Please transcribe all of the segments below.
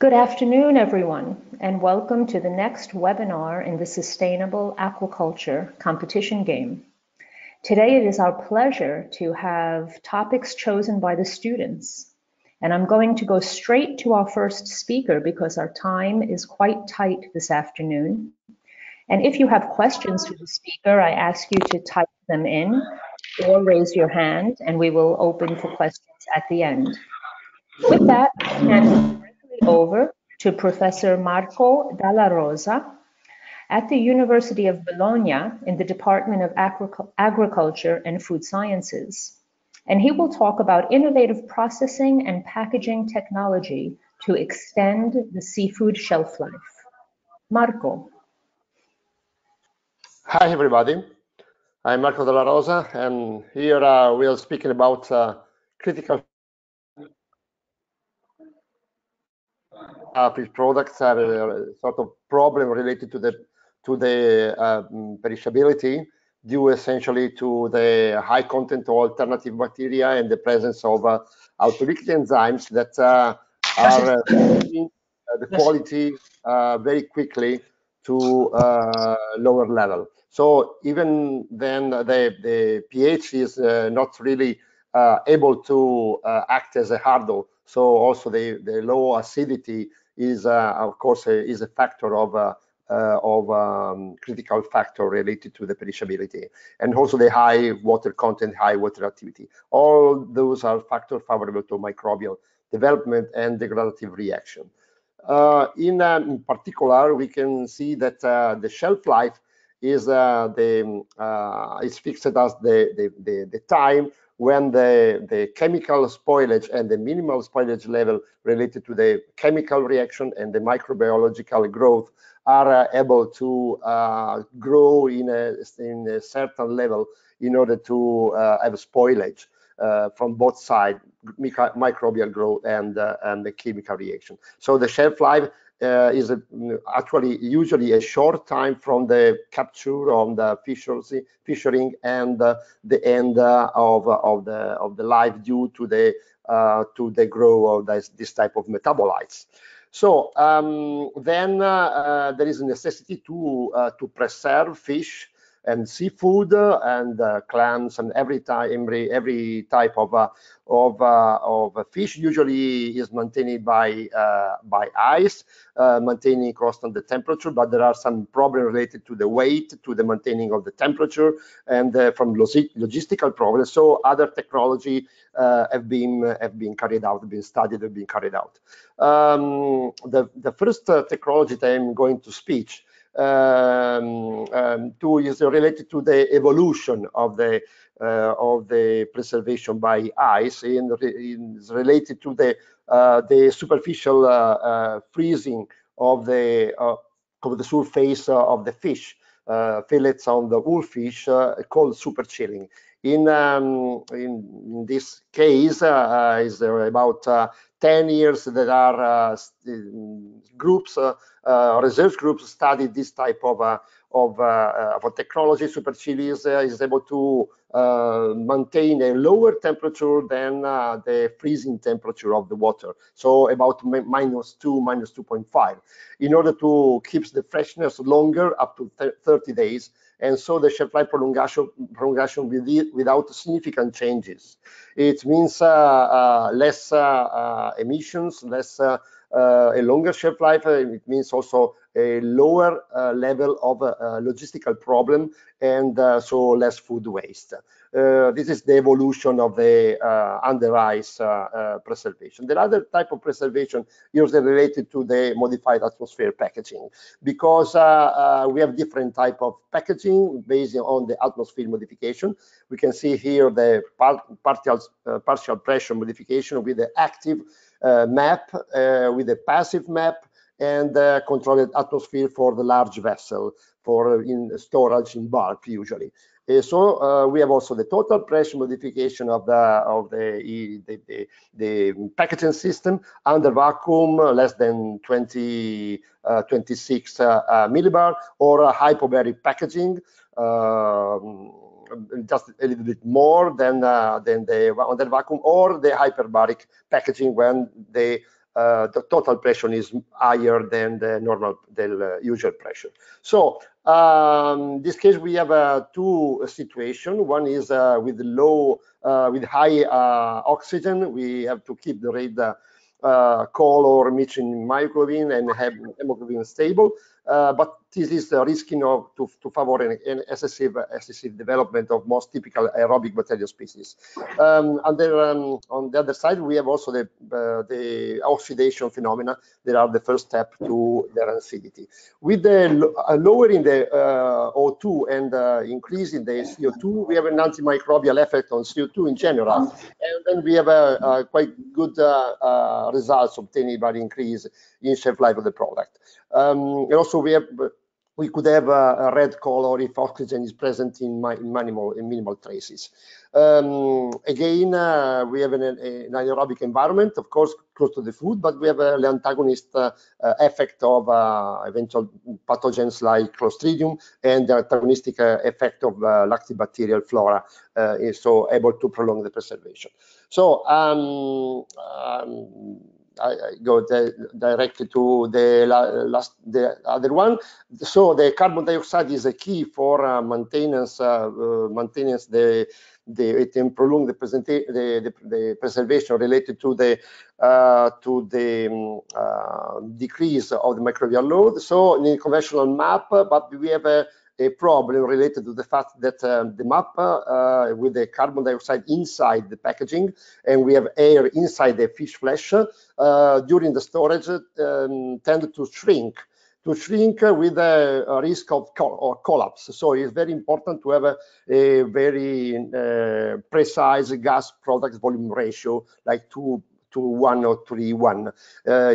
Good afternoon, everyone, and welcome to the next webinar in the Sustainable Aquaculture competition game. Today it is our pleasure to have topics chosen by the students, and I'm going to go straight to our first speaker because our time is quite tight this afternoon. And if you have questions for the speaker, I ask you to type them in or raise your hand, and we will open for questions at the end. With that, I hand directly over to Professor Marco Dalla Rosa at the University of Bologna in the Department of Agriculture and Food Sciences. And he will talk about innovative processing and packaging technology to extend the seafood shelf life. Marco. Hi, everybody. I'm Marco Dalla Rosa, and here we are speaking about critical fish products are a sort of problem related to the perishability due essentially to the high content of alternative bacteria and the presence of autolytic enzymes that are changing the quality very quickly to lower level. So even then the pH is not really able to act as a hurdle. So also the low acidity is of course is a factor of critical factor related to the perishability, and also the high water content, high water activity. All those are factors favorable to microbial development and degradative reaction. In particular, we can see that the shelf life is fixed as the time when the chemical spoilage and the minimal spoilage level related to the chemical reaction and the microbiological growth are able to grow in a certain level in order to have spoilage from both sides, microbial growth and the chemical reaction. So the shelf life is actually usually a short time from the capture of the fishery and the end of the life due to the growth of this type of metabolites. So then there is a necessity to preserve fish and seafood and clams and every type of fish usually is maintained by ice, maintaining constant the temperature, but there are some problems related to the weight, to the maintaining of the temperature, and from logistical problems. So other technology have been carried out, been studied, have been carried out. The first technology that I'm going to speak is related to the evolution of the preservation by ice, and is related to the superficial freezing of the surface of the fish, fillets on the wool fish, called super chilling. In this case, is about 10 years that are groups, research groups studied this type of a technology. Super chill is able to maintain a lower temperature than the freezing temperature of the water, so about -2, -2.5, in order to keep the freshness longer, up to 30 days. And so the shelf life prolongation without significant changes. It means less emissions, less a longer shelf life. It means also a lower level of logistical problem, and so less food waste. This is the evolution of the under ice preservation. The other type of preservation is related to the modified atmosphere packaging, because we have different type of packaging based on the atmosphere modification. We can see here the partial pressure modification with the active map, with the passive map, and controlled atmosphere for the large vessel for in storage in bulk usually. So we have also the total pressure modification of the packaging system under vacuum, less than 26 millibar, or a hypobaric packaging, just a little bit more than the under vacuum, or the hyperbaric packaging when the the total pressure is higher than the usual pressure. So in this case, we have two situations. One is with high oxygen. We have to keep the red color mixing myoglobin and have hemoglobin stable, but this is risking to favor an excessive development of most typical aerobic bacterial species. On the other side, we have also the oxidation phenomena that are the first step to their acidity. With the lowering the O2 and increasing the CO2, we have an antimicrobial effect on CO2 in general, and then we have a quite good results obtained by the increase in shelf life of the product. And also we could have a red color if oxygen is present in minimal traces. Again, we have an anaerobic environment, of course, close to the food, but we have the antagonist effect of eventual pathogens like Clostridium, and the antagonistic effect of lactobacterial flora is so able to prolong the preservation. So I go directly to the other one. So the carbon dioxide is a key for maintenance. It can prolong the preservation related to the decrease of the microbial load. So in the conventional MAP, but we have a problem related to the fact that the MAP with the carbon dioxide inside the packaging, and we have air inside the fish flesh, during the storage tend to shrink with a risk of collapse. So it's very important to have a very precise gas product volume ratio, like 2 to 1 or 3:1,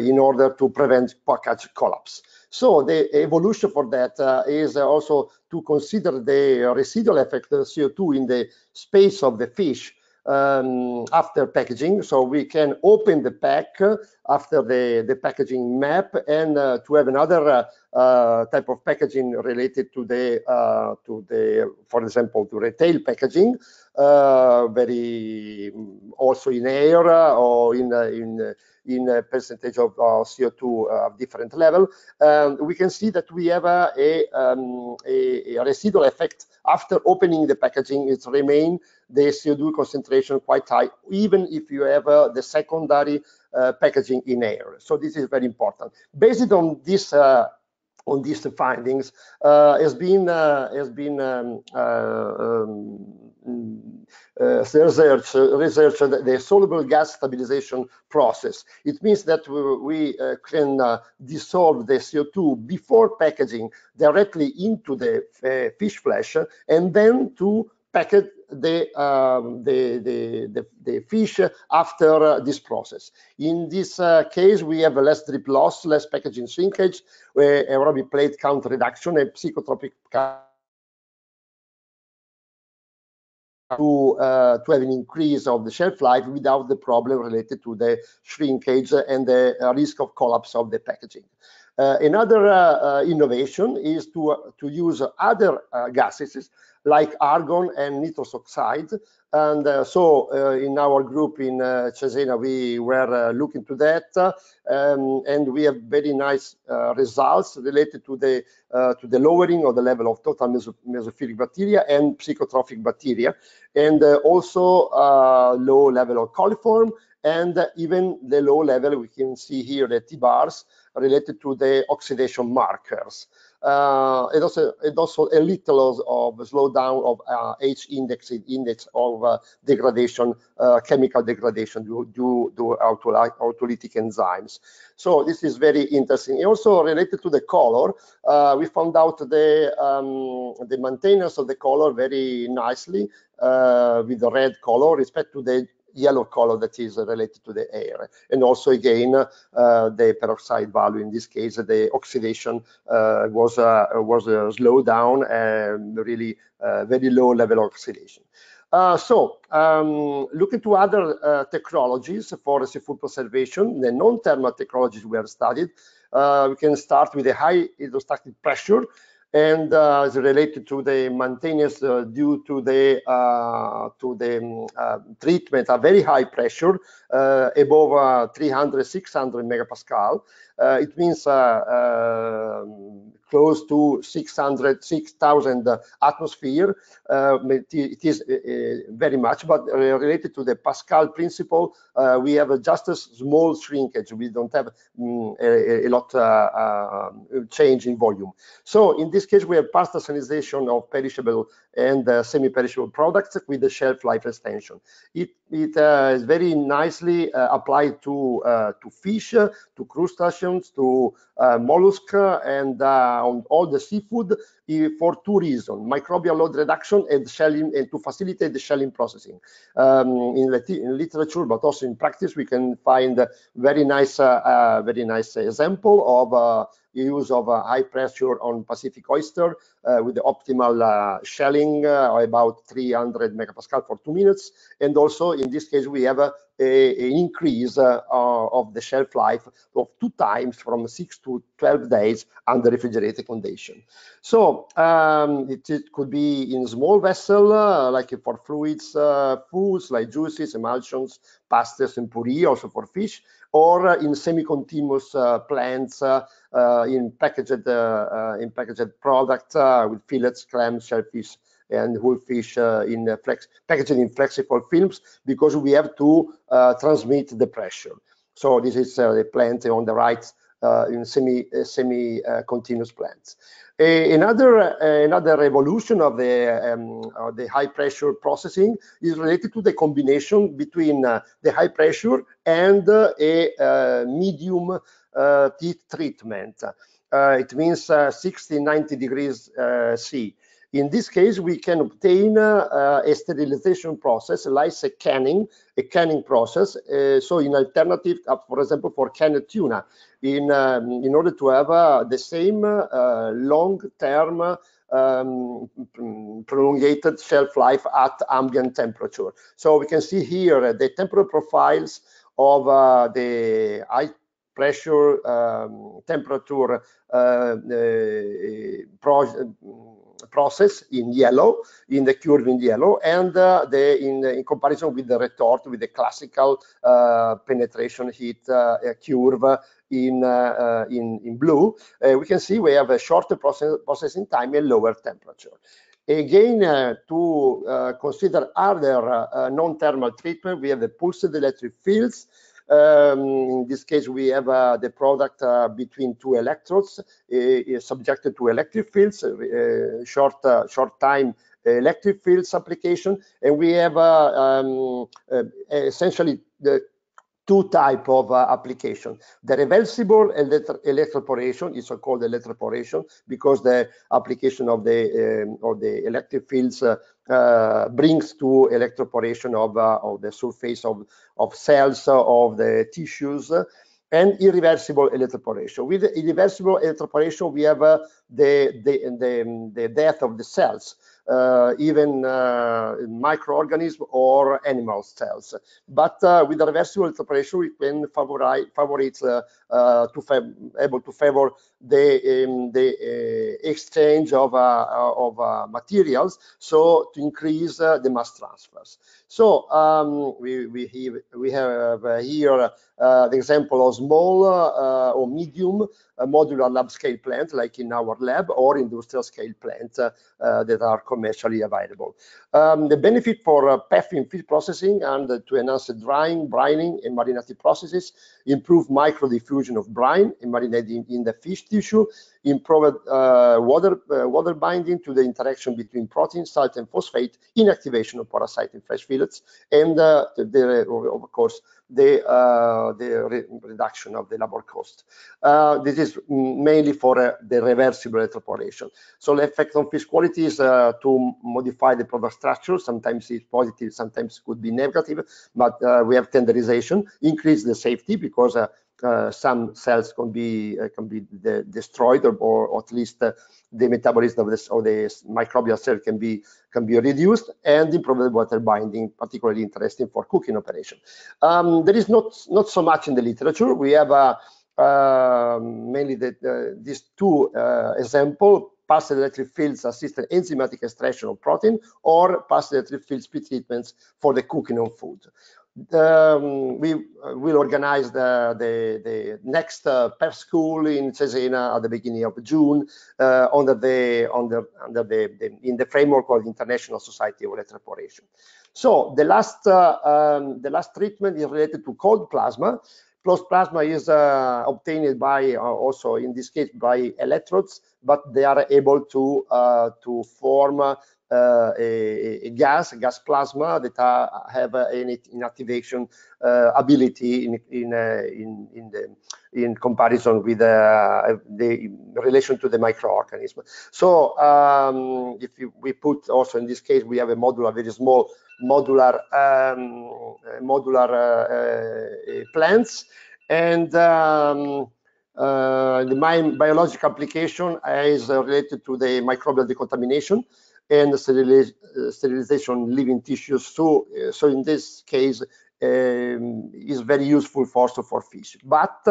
in order to prevent package collapse. So the evolution for that is also to consider the residual effect of CO2 in the space of the fish after packaging. So we can open the pack after the packaging MAP, and to have another type of packaging related to for example, to retail packaging, very also in air or in a percentage of CO2 of different level. We can see that we have a residual effect after opening the packaging. It remains the CO2 concentration quite high, even if you have the secondary packaging in air. So this is very important. Based on this on these findings, has been research the soluble gas stabilization process. It means that we can dissolve the CO2 before packaging directly into the fish flesh, and then to packet the fish after this process. In this case, we have less drip loss, less packaging shrinkage, aerobic plate count reduction, and psychotropic to have an increase of the shelf life without the problem related to the shrinkage and the risk of collapse of the packaging. Another innovation is to use other gases like argon and nitrous oxide. And so in our group in Cesena, we were looking to that, and we have very nice results related to the lowering of the level of total mesophilic bacteria and psychotrophic bacteria, and also low level of coliform, and even the low level, we can see here the T-bars related to the oxidation markers. And also a little of slowdown of H-index of degradation, chemical degradation due to autolytic enzymes. So this is very interesting. Also related to the color, we found out the maintenance of the color very nicely with the red color respect to the yellow color that is related to the air, and also again the peroxide value. In this case, the oxidation was slowed down and really very low level of oxidation. So looking to other technologies for seafood preservation, the non-thermal technologies we have studied, we can start with a high hydrostatic pressure. and is related to the maintenance due to the treatment at very high pressure, above 300-600 megapascal. It means close to 6,000 atmosphere. It is very much, but related to the Pascal principle, we have just a small shrinkage. We don't have a lot change in volume. So in this case, we have partial salinization of perishable and semi-perishable products with the shelf life extension. It is very nicely applied to fish, to crustaceans, to mollusk, and on all the seafood for two reasons: microbial load reduction and shelling, and to facilitate the shelling processing. In literature, but also in practice, we can find a very nice example of use of high pressure on Pacific oyster with the optimal shelling about 300 megapascal for 2 minutes. And also in this case, we have an increase of the shelf life of 2 times, from 6 to 12 days under refrigerated condition. So it could be in small vessel, like for fluids, foods like juices, emulsions, pastas, and puree, also for fish, or in semi-continuous plants, in packaged product with fillets, clams, shellfish, and whole fish packaged in flexible films, because we have to transmit the pressure. So this is the plant on the right, in semi-continuous plants. Another evolution of the high pressure processing is related to the combination between the high pressure and a medium heat treatment. It means 60-90 degrees C. In this case, we can obtain a sterilization process, like a canning process. So in alternative, for example, for canned tuna, in order to have the same long-term prolonged shelf life at ambient temperature. So we can see here the temperature profiles of the high pressure temperature process in yellow, in the curve in yellow, and in comparison with the retort, with the classical penetration heat curve in blue. We can see we have a shorter processing time and lower temperature. Again, to consider other non-thermal treatment, we have the pulsed electric fields. In this case, we have the product between 2 electrodes subjected to electric fields, short time electric fields application, and we have essentially the 2 types of application. The reversible electroporation is so-called electroporation, because the application of the electric fields brings to electroporation of the surface of cells, of the tissues, and irreversible electroporation. With irreversible electroporation, we have the death of the cells, even microorganisms or animal cells. But with the reversible electroporation, we can able to favor the exchange of materials, so to increase the mass transfers. So we have here the example of small or medium modular lab scale plant, like in our lab, or industrial scale plants that are commercially available. The benefit for PEF in fish processing and to enhance the drying, brining, and marinating processes, improve micro diffusion of brine and marinating in the fish tissue, improve water binding to the interaction between protein, salt, and phosphate, inactivation of parasite in fresh fillets, and of course the reduction of the labor cost. This is mainly for the reversible electroporation. So the effect on fish quality is to modify the product structure. Sometimes it's positive, sometimes it could be negative, but we have tenderization, increase the safety, because some cells can be destroyed, or at least the metabolism of the microbial cell can be reduced, and improve the water binding, particularly interesting for cooking operation. There is not so much in the literature. We have mainly these 2 examples, pulsed electric fields assisted enzymatic extraction of protein, or pulsed electric field speed treatments for the cooking of food. We will organize the next PEP school in Cesena at the beginning of June in the framework of the International Society of Electroporation. So the last treatment is related to cold plasma. Cold plasma is obtained by also in this case by electrodes, but they are able to form a gas plasma that have an inactivation ability in comparison with the relation to the microorganism. So if we put also in this case, we have a modular, very small modular plants, and the biological application is related to the microbial decontamination and sterilization living tissues. So in this case, is very useful also for fish. But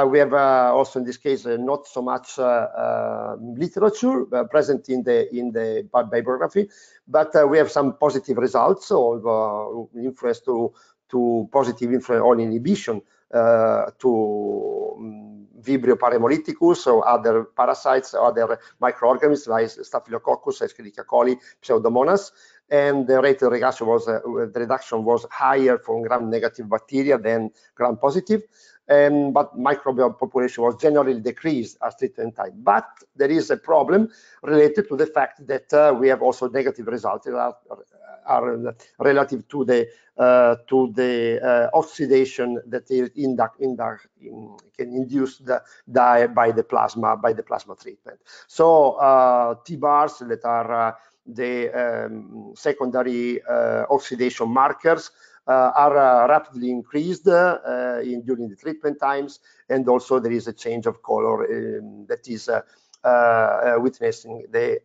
we have also in this case not so much literature present in the bibliography, but we have some positive results of influence to positive influence on inhibition to Vibrio parahemolyticus or other parasites, other microorganisms like Staphylococcus, Escherichia coli, Pseudomonas, and the rate of reduction was higher for gram-negative bacteria than gram-positive, but microbial population was generally decreased as treatment time. But there is a problem related to the fact that we have also negative results that are relative to the oxidation that is can induce by the plasma treatment. So T-bars that are the secondary oxidation markers are rapidly increased during the treatment times, and also there is a change of color that is witnessing the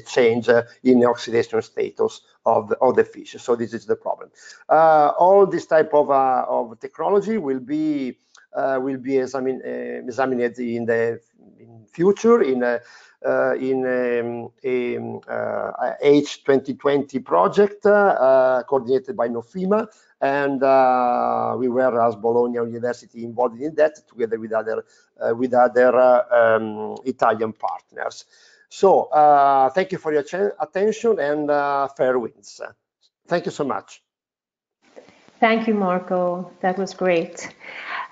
change in the oxidation status of the fish. So this is the problem. All this type of technology will be examined in the future in H2020 project coordinated by NOFIMA, and we were as Bologna University involved in that together with other Italian partners. So thank you for your attention, and fair winds. Thank you so much. Thank you, Marco. That was great.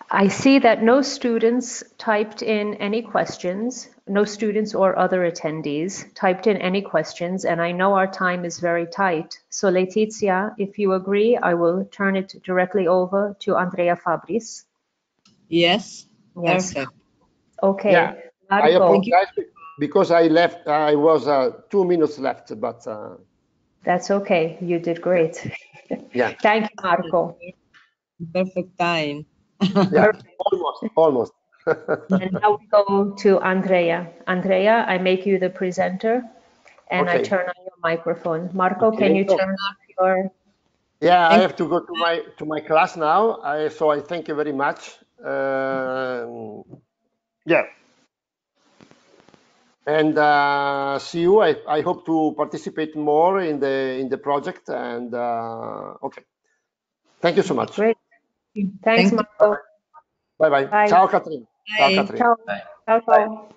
I see that no students typed in any questions, no students or other attendees typed in any questions, and I know our time is very tight. So Letizia, if you agree, I will turn it directly over to Andrea Fabris. Yes, perfect. Okay. Yeah, I apologize because I left, I was 2 minutes left, but... That's okay, you did great. Yeah. Thank you, Marco. Perfect time. Yeah, almost. And now we go to Andrea. Andrea, I make you the presenter, and I turn on your microphone. Marco, can you turn off your... Yeah, I have to go to my class now. So I thank you very much. Yeah. And see you. I hope to participate more in the project. And okay. Thank you so much. Great. Thanks, Marco. Bye-bye. Bye. Ciao, Catherine. Ciao, Catherine. Ciao. Ciao, ciao.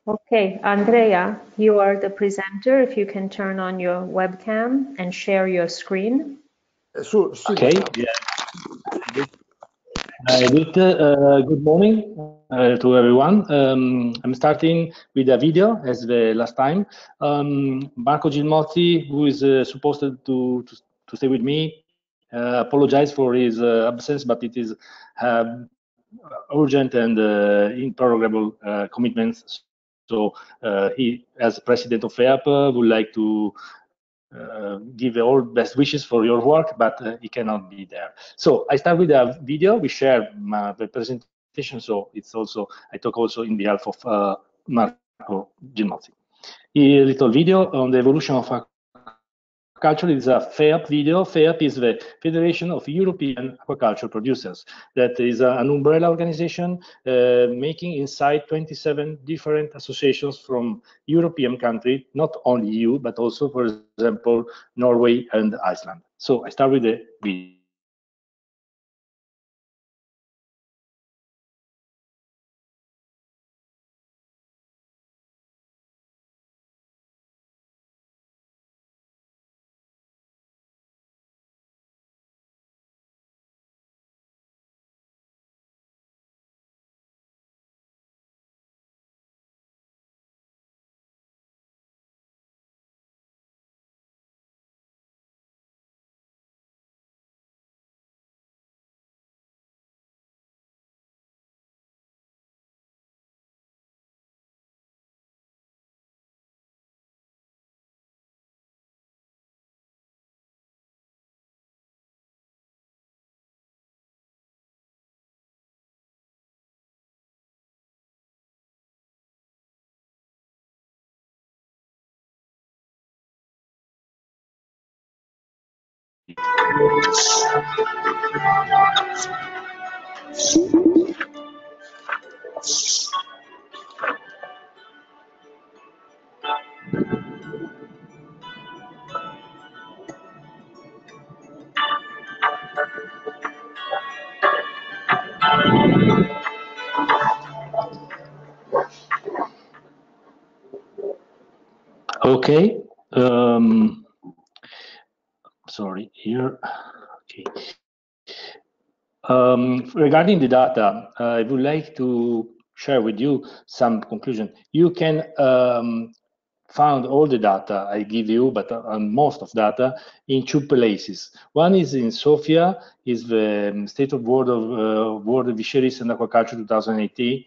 Okay, Andrea, you are the presenter. If you can turn on your webcam and share your screen. Okay. Yeah. Good morning to everyone. I'm starting with a video as the last time. Marco Gilmozzi, who is supposed to stay with me, apologize for his absence, but it is urgent and improrogable commitments. So he, as president of FEAP, would like to give all best wishes for your work, but he cannot be there. So I start with a video. We share the presentation, so it's also, I talk also in behalf of Marco Gilmozzi. A little video on the evolution of Aquaculture is a FEAP video. FEAP is the Federation of European Aquaculture Producers. That is an umbrella organization making inside 27 different associations from European countries, not only EU, but also, for example, Norway and Iceland. So I start with the video. Okay. Sorry, here. Okay. Regarding the data, I would like to share with you some conclusion. You can found all the data I give you, but most of data in two places. One is in Sofia, is the State of World of World Fisheries and Aquaculture 2018,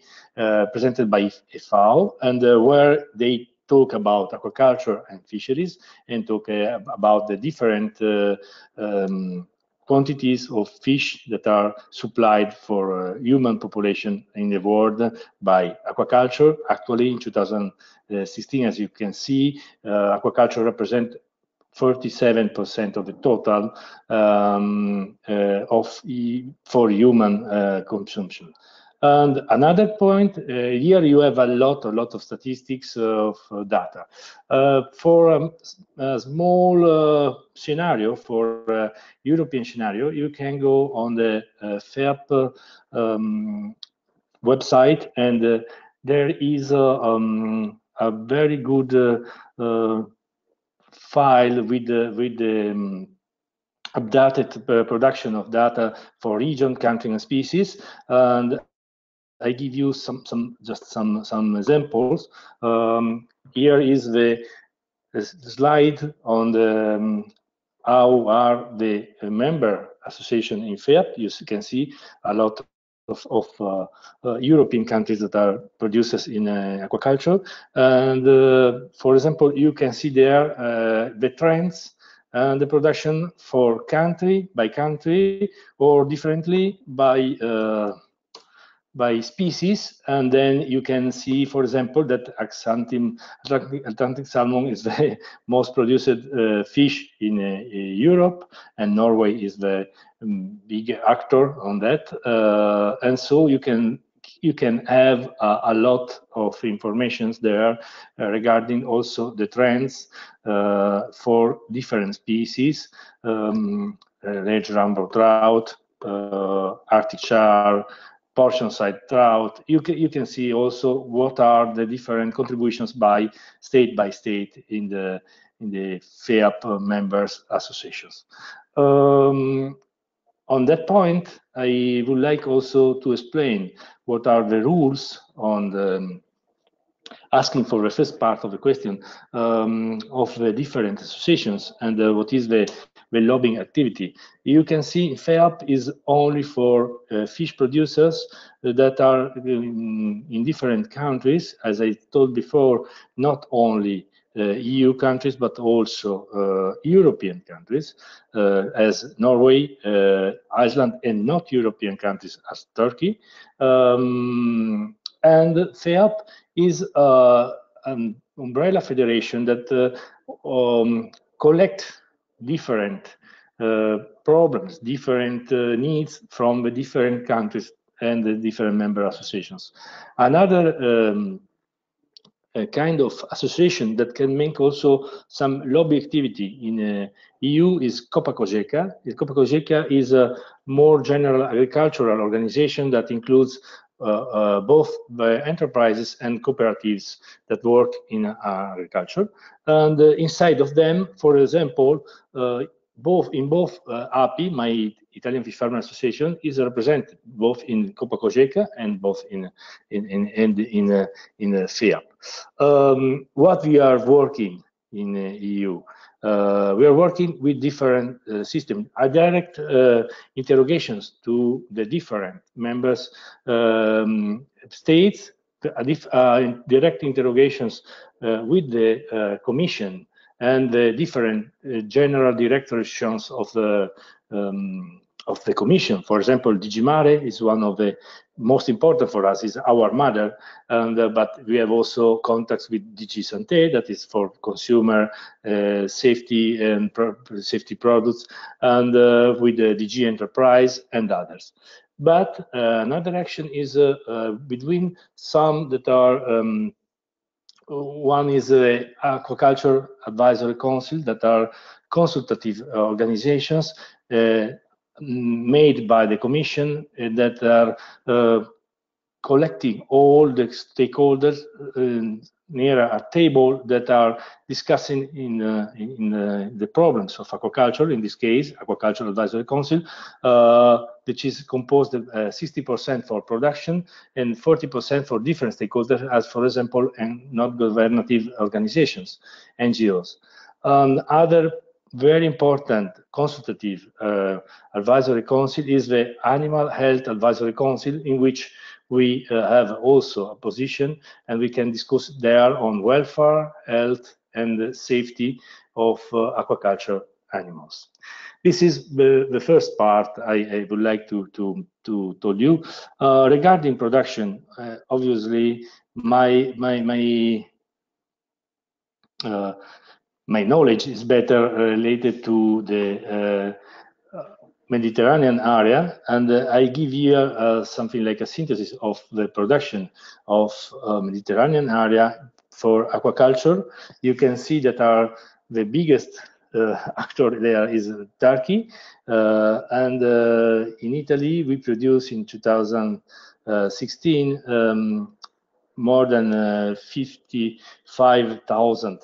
presented by FAO, and where they talk about aquaculture and fisheries and talk about the different quantities of fish that are supplied for human population in the world by aquaculture. Actually, in 2016, as you can see, aquaculture represents 47% of the total for human consumption. And another point, here you have a lot of statistics of data. For a small scenario, for European scenario, you can go on the FEAP website, and there is a very good file with the updated production of data for region, country, and species. And I give you some examples. Here is the slide on the how are the member association in FEAP. You can see a lot of European countries that are producers in aquaculture. And for example, you can see there the trends and the production for country by country or differently by species, and then you can see, for example, that Atlantic salmon is the most produced fish in Europe, and Norway is the big actor on that. And so you can have a lot of information there regarding also the trends for different species, red rumble trout, Arctic char, portion side trout. You can see also what are the different contributions by state in the FEAP members associations. On that point, I would like also to explain what are the rules on the asking for the first part of the question of the different associations and what is the lobbying activity. You can see FEAP is only for fish producers that are in different countries, as I told before, not only EU countries, but also European countries, as Norway, Iceland, and not European countries as Turkey. And FEAP is an umbrella federation that collect different problems, different needs from the different countries and the different member associations. Another a kind of association that can make also some lobby activity in EU is Copa-Cogeca. Copa-Cogeca is a more general agricultural organization that includes both the enterprises and cooperatives that work in agriculture. And inside of them, for example, both API, my Italian Fish Farmer Association, is represented both in Copa-Cogeca and both in FEAP. What we are working in EU, we are working with different systems, direct interrogations to the different members states, direct interrogations with the Commission and the different general directorations of the Commission. For example, DG Mare is one of the most important for us, is our mother, and but we have also contacts with DG Santé, that is for consumer safety and safety products, and with the DG Enterprise and others. But another action is between some that are one is the Aquaculture Advisory Council, that are consultative organizations made by the Commission that are collecting all the stakeholders near a table that are discussing in the problems of aquaculture, in this case, Aquaculture Advisory Council, which is composed of 60% for production and 40% for different stakeholders, as for example, and non-governative organizations, NGOs. Other very important consultative advisory council is the Animal Health Advisory Council, in which we have also a position, and we can discuss there on welfare, health, and safety of aquaculture animals. This is the first part I would like to tell you. Regarding production, obviously, my knowledge is better related to the Mediterranean area, and I give you something like a synthesis of the production of Mediterranean area for aquaculture. You can see that the biggest actor there is Turkey, and in Italy we produce in 2016 more than 55,000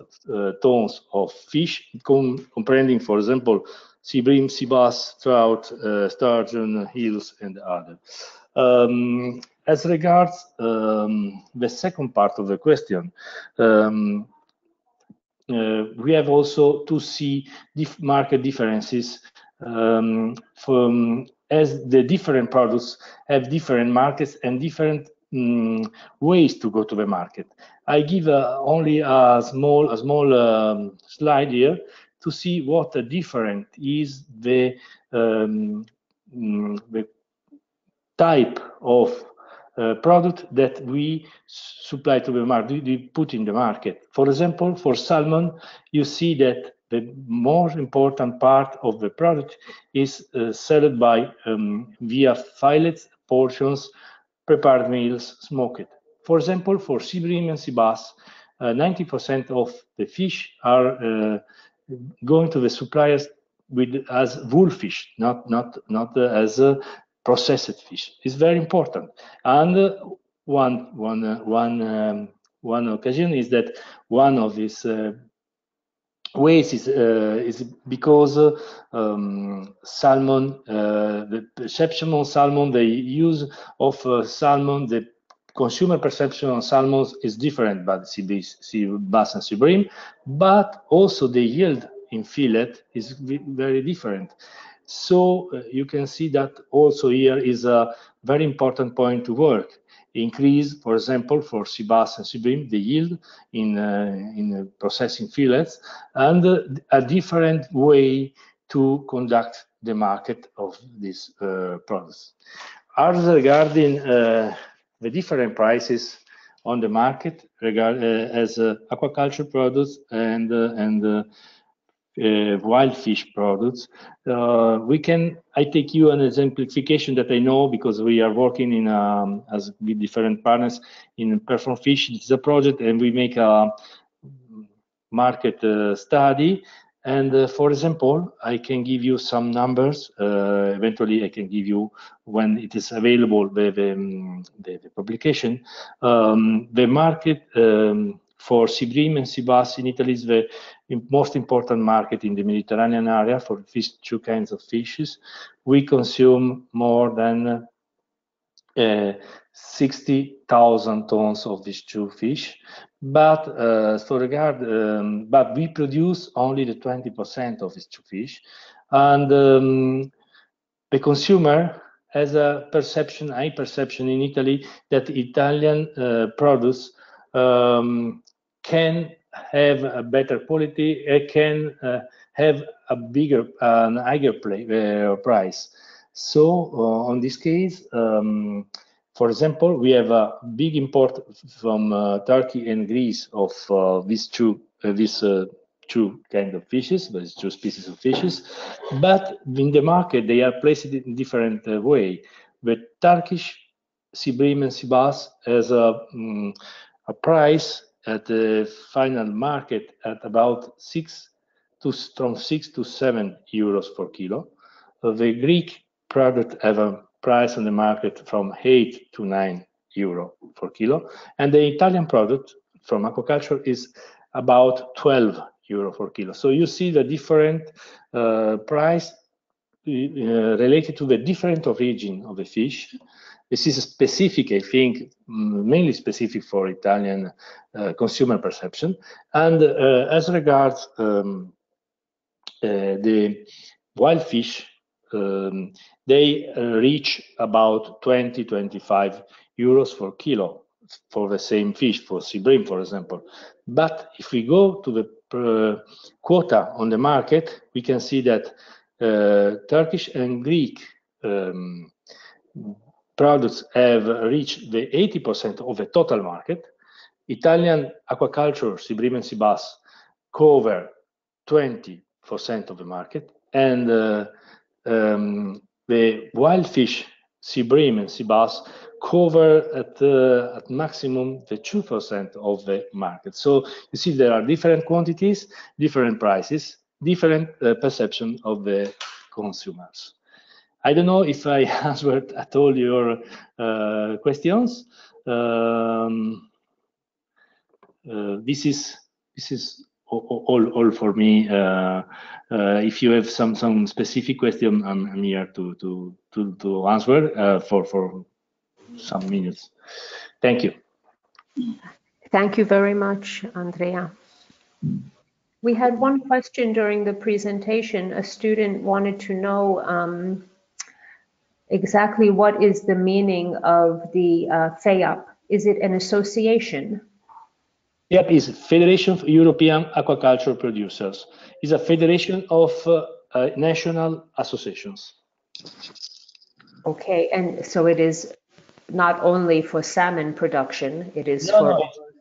tons of fish, comprehending, for example, sea bream, sea bass, trout, sturgeon, eels, and other. As regards the second part of the question, we have also to see market differences as the different products have different markets and different ways to go to the market. I give only a small slide here to see what different is the type of product that we supply to the market, we put in the market. For example, for salmon, you see that the more important part of the product is sold by via fillets, portions, prepared meals, smoked. For example, for sea bream and sea bass, 90% of the fish are going to the suppliers as whole fish, not as processed fish. It's very important. And one occasion is that one of these ways is because salmon, the perception on salmon, the use of salmon, the consumer perception on salmon is different by sea bass and sea bream, but also the yield in fillet is very different. So you can see that also here is a very important point to work. Increase, for example, for sea bass and sea bream, the yield in processing fillets, and a different way to conduct the market of these products. As regarding the different prices on the market as aquaculture products and wild fish products. I take you an exemplification that I know because we are working in as with different partners in Perform Fish. It's a project, and we make a market study. And for example, I can give you some numbers. Eventually, I can give you when it is available the publication. The market for sea bream and sea bass in Italy is the most important market in the Mediterranean area for these two kinds of fishes. We consume more than 60,000 tons of these two fish, but but we produce only the 20% of these two fish, and the consumer has a perception, high perception in Italy, that Italian products can have a better quality, can have a higher price. So on this case, for example, we have a big import from Turkey and Greece of these two kind of fishes, these two species of fishes, but in the market they are placed in different way. The Turkish sea bream and sea bass has a price at the final market at about 6 to 7 euros per kilo. The Greek product have a price on the market from 8 to 9 euro per kilo, and the Italian product from aquaculture is about 12 euro per kilo. So you see the different price related to the different origin of the fish. This is specific, I think, mainly specific for Italian consumer perception. And as regards the wild fish, they reach about 20-25 euros per kilo for the same fish, for sea bream, for example. But if we go to the quota on the market, we can see that Turkish and Greek products have reached the 80% of the total market. Italian aquaculture, sea bream and sea bass, cover 20% of the market, and the wild fish, sea bream and sea bass, cover at maximum the 2% of the market. So you see there are different quantities, different prices, different perception of the consumers. I don't know if I answered at all your questions. This is all for me. If you have some specific question, I'm here to answer for some minutes. Thank you. Thank you very much, Andrea. We had one question during the presentation. A student wanted to know exactly what is the meaning of the FEAP. Is it an association? FEAP is Federation of European Aquaculture Producers. It's a federation of national associations. Okay, and so it is not only for salmon production, it is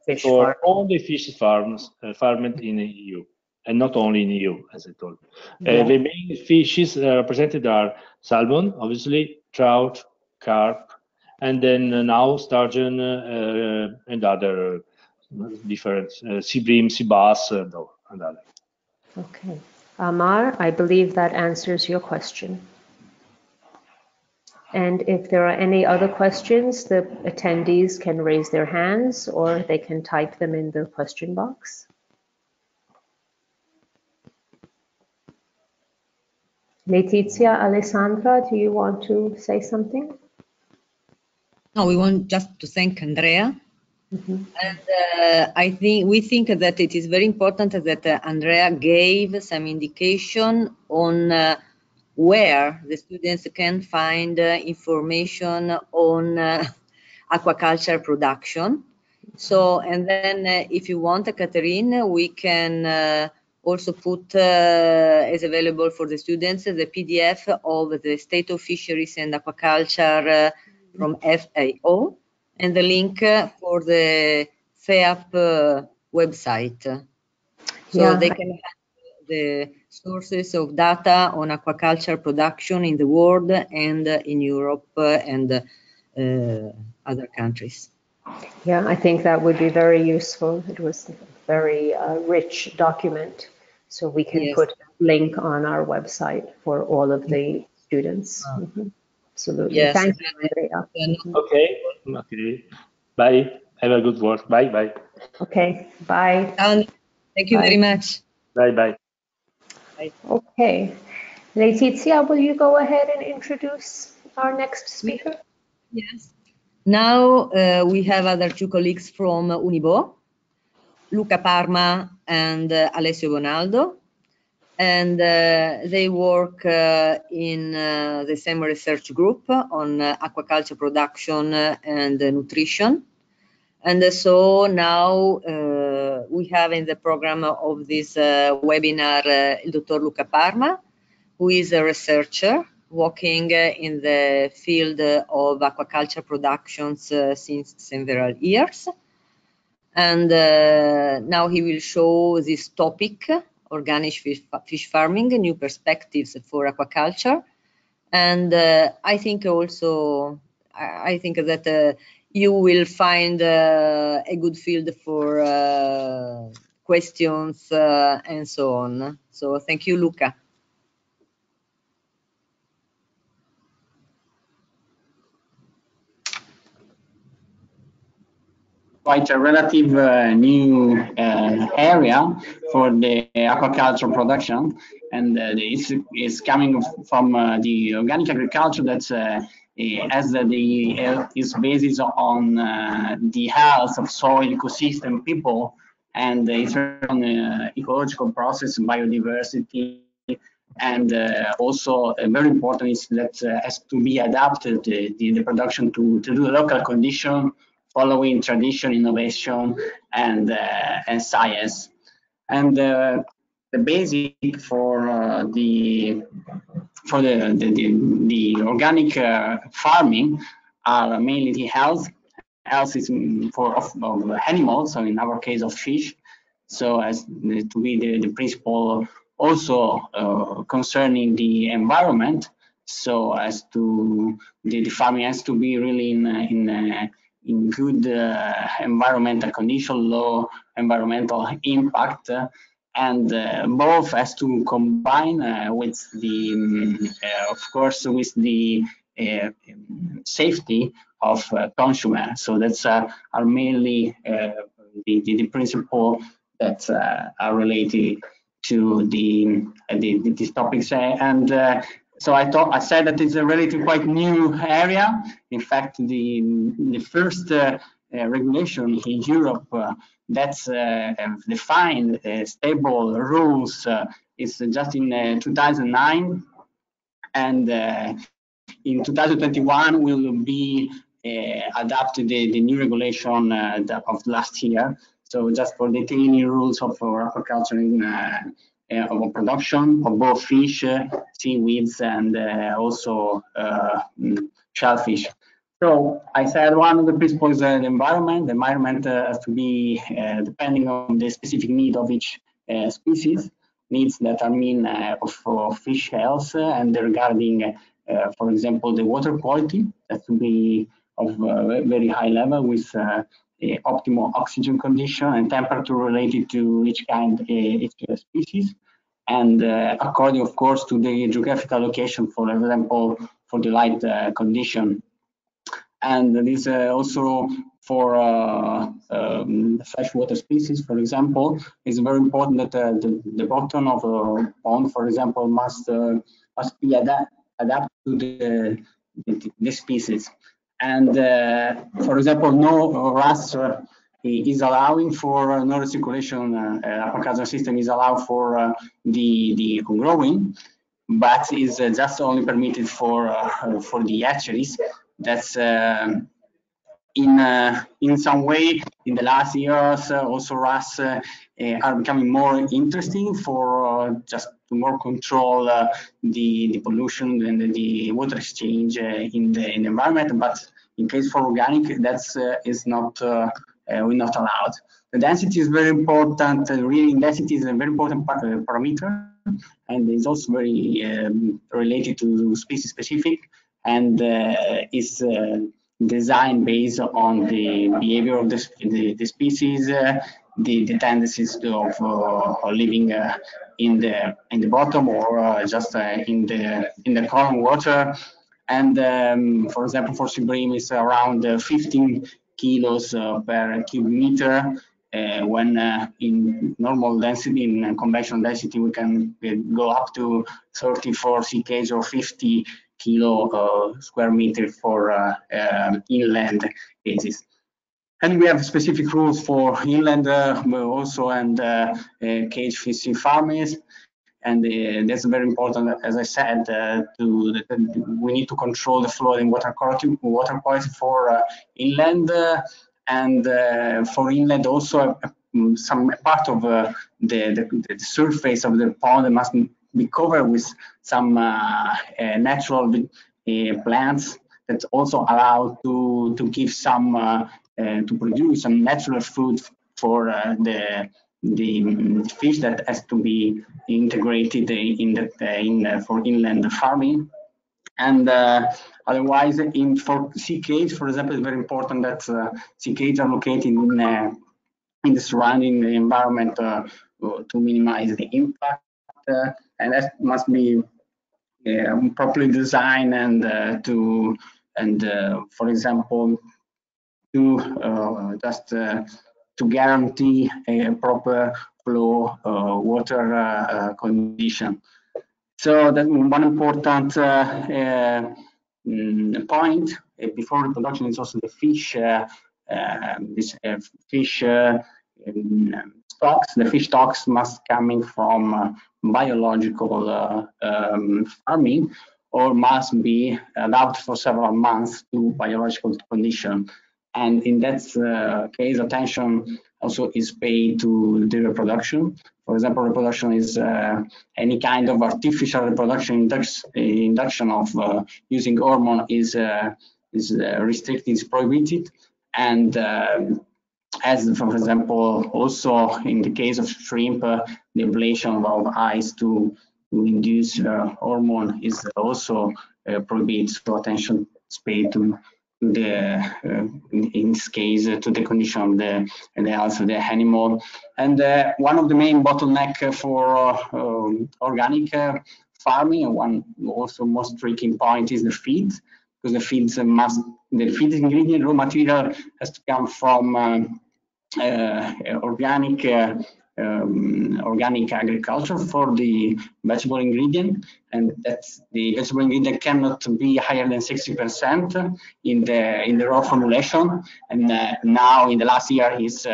fish for farm. all the fish farms farmed in the EU, and not only in the EU, as I told. Yeah. The main fishes represented are salmon, obviously, trout, carp, and then now sturgeon and other different sea bream, sea bass, and other. Okay. Amar, I believe that answers your question. And if there are any other questions, the attendees can raise their hands or they can type them in the question box. Letizia, Alessandra, do you want to say something? No, we want just to thank Andrea. Mm-hmm. And we think that it is very important that Andrea gave some indication on where the students can find information on aquaculture production. So, and then if you want, Catherine, we can also put as available for the students the PDF of the State of Fisheries and Aquaculture from FAO, and the link for the FEAP website. So they can have the sources of data on aquaculture production in the world and in Europe and other countries. Yeah, I think that would be very useful. It was a very rich document, so we can put a link on our website for all of the students. Absolutely. Yes. Thank you, Andrea. Okay. Okay. Bye. Have a good work. Bye. Bye. Okay. Bye. Thank you very much. Bye. Bye. Okay. Laetitia, will you go ahead and introduce our next speaker? Yes. Now we have other two colleagues from Unibo, Luca Parma and Alessio Bonaldo, and they work in the same research group on aquaculture production and nutrition. And so now we have in the program of this webinar Dr. Luca Parma, who is a researcher working in the field of aquaculture productions since several years. And now he will show this topic, organic fish farming, new perspectives for aquaculture. And I think also, I think that you will find a good field for questions and so on. So thank you, Luca. Quite a relative new area for the aquaculture production, and it's coming from the organic agriculture that is based on the health of soil, ecosystem, people, and it's on ecological process, biodiversity, and also very important is that has to be adapted the production to the local condition, following tradition, innovation, and science. And the basic for the organic farming are mainly the health. Health is of animals, so in our case of fish. So as to be the principle, also concerning the environment. So as to the farming has to be really in good environmental condition, low environmental impact, and both has to combine with the, of course, with the safety of consumer. So that's are mainly the principle that are related to these topics. And so I said that it's a relatively quite new area. In fact, the first regulation in Europe that's defined stable rules is just in 2009, and in 2021 will be adopted the new regulation of last year. So just for detailing rules of aquaculture of production of both fish, seaweeds, and also shellfish. So I said one of the principles is the environment. The environment has to be depending on the specific need of each species, needs that are mean of fish health and regarding, for example, the water quality has to be of very high level with optimal oxygen condition and temperature related to each species, and according, of course, to the geographical location, for example, for the light condition. And this also for freshwater species, for example, it's very important that the bottom of a pond, for example, must be adapted to the species. And for example, no RAS is allowing for no recirculation aquaculture system is allowed for the growing, but is just only permitted for the hatcheries. That's in some way in the last years also RAS are becoming more interesting for just to more control the pollution and the water exchange in the environment. But in case for organic, that's is not we're not allowed. The density is very important. Really, density is a very important parameter and is also very related to species specific, and is designed based on the behavior of the species, the tendencies of living in the bottom or just in the calm water. And for example, for sea bream is around 15 kilos per cubic meter. When in normal density, in conventional density, we can go up to 34 ckg or 50 kilo square meter for inland cases. And we have specific rules for inland also and cage fishing farmers. And that's very important, as I said, we need to control the flow and water quality for inland, and for inland also some part of the surface of the pond must be covered with some natural plants that also allow to give some to produce some natural food for the fish that has to be integrated for inland farming. And otherwise, for sea cages, for example, it's very important that sea cages are located in the surrounding environment to minimize the impact, and that must be properly designed and for example, to just to guarantee a proper flow water condition. So that's one important point before reproduction is also the fish fish stocks. The fish stocks must coming from biological farming or must be allowed for several months to biological condition. And in that case, attention also is paid to the reproduction. For example, reproduction is any kind of artificial reproduction induction of using hormone is restricted, is prohibited. And as, for example, also in the case of shrimp, the ablation of eyes to induce hormone is also prohibited. So attention is paid to the in this case to the condition of the health of the animal. And one of the main bottleneck for organic farming, and one also most tricky point is the feed, because the feeds the feed ingredient raw material has to come from organic agriculture for the vegetable ingredient, and that's the vegetable ingredient cannot be higher than 60% in the raw formulation. And now in the last year is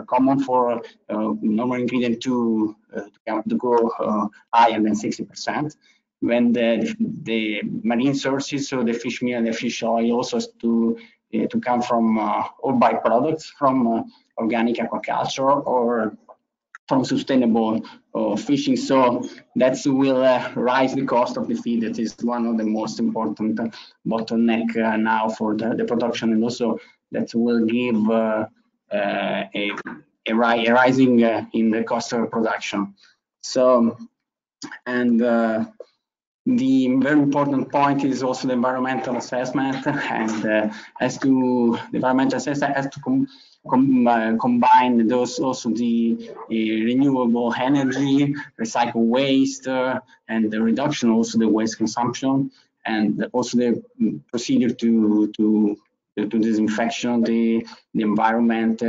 common for normal ingredient to go higher than 60%. When the marine sources, so the fish meal and the fish oil, also has to come from or byproducts from organic aquaculture or from sustainable fishing. So that will rise the cost of the feed. That is one of the most important bottleneck now for the production, and also that will give a rising in the cost of production. So, and the very important point is also the environmental assessment, and as to the environmental assessment has to combine those also the renewable energy, recycle waste, and the reduction also the waste consumption, and also the procedure to disinfection the environment.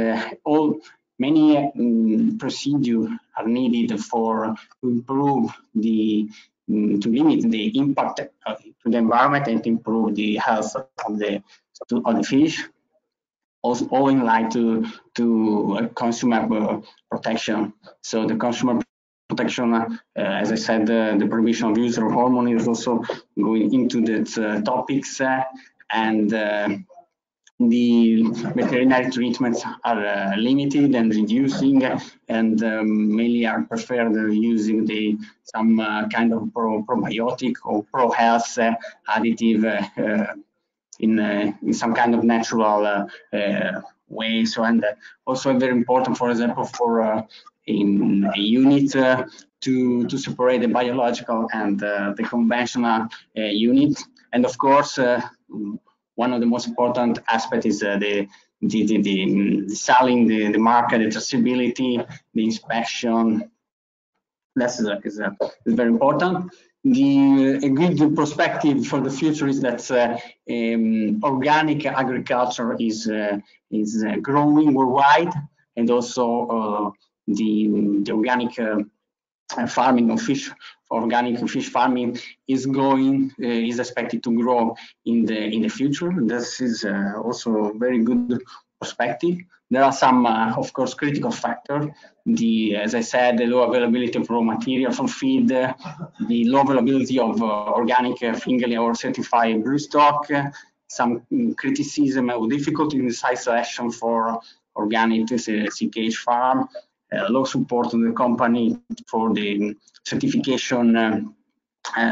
Many procedures are needed for to improve to limit the impact to the environment and to improve the health of the fish. Also, all in line to consumer protection. So the consumer protection, as I said, the prohibition of use of hormone is also going into that topics, and the veterinary treatments are limited and reducing, and mainly are preferred using some kind of probiotic or pro-health additive in some kind of natural way. So, and also very important, for example, for unit to separate the biological and the conventional unit. And of course, one of the most important aspects is the selling, the market, the traceability, the inspection. That's is very important. A good perspective for the future is that organic agriculture is growing worldwide, and also the organic farming of fish, organic fish farming is expected to grow in the future. This is also a very good perspective. There are some, of course, critical factors. As I said, the low availability of raw material for feed, the low availability of organic fingerling or certified broodstock, some criticism or difficulty in the site selection for organic CKH farm, low support of the company for the certification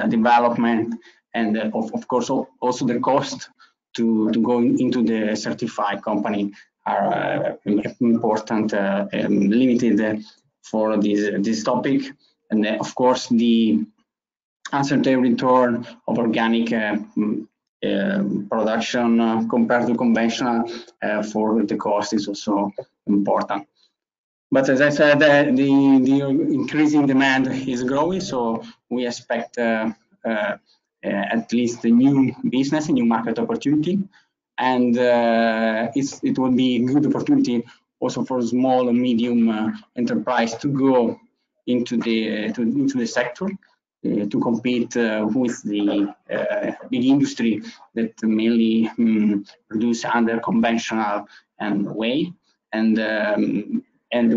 development, and of course also the cost to go into the certified company are important, limited for this topic. And of course the uncertain return of organic production compared to conventional for the cost is also important. But as I said, the increasing demand is growing, so we expect at least a new business, a new market opportunity, and it will be a good opportunity also for small and medium enterprise to go into the sector to compete with the big industry that mainly produce under conventional way, and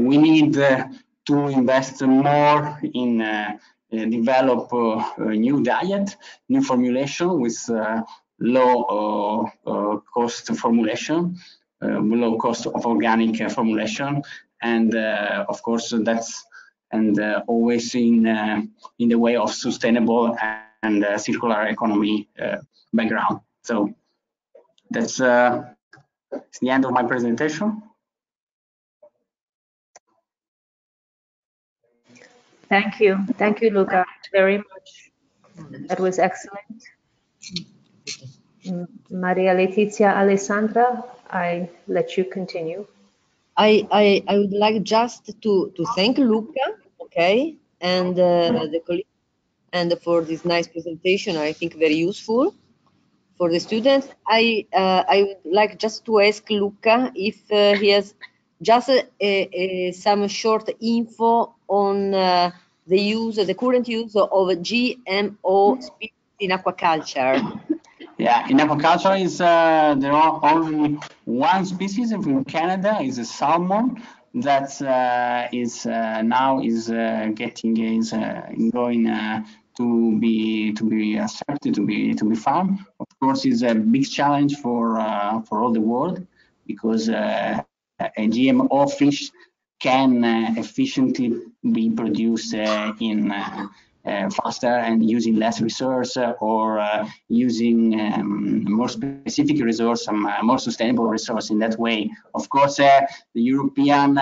we need to invest more in develop a new diet, new formulation with low cost formulation, low cost of organic formulation, and of course that's always in the way of sustainable and circular economy background. So that's the end of my presentation. Thank you, Luca, very much. That was excellent. Maria Letizia Alessandra, I let you continue. I would like just to thank Luca, okay, and the colleague, and for this nice presentation. I think very useful for the students. I would like just to ask Luca if he has just some short info on the current use of GMO species in aquaculture. Yeah, in aquaculture there are only one species from Canada, is a salmon, that is going to be accepted to be farmed. Of course, it's a big challenge for all the world, because a GMO fish can efficiently be produced in faster and using less resource, or using more specific resource, more sustainable resource in that way. Of course, the European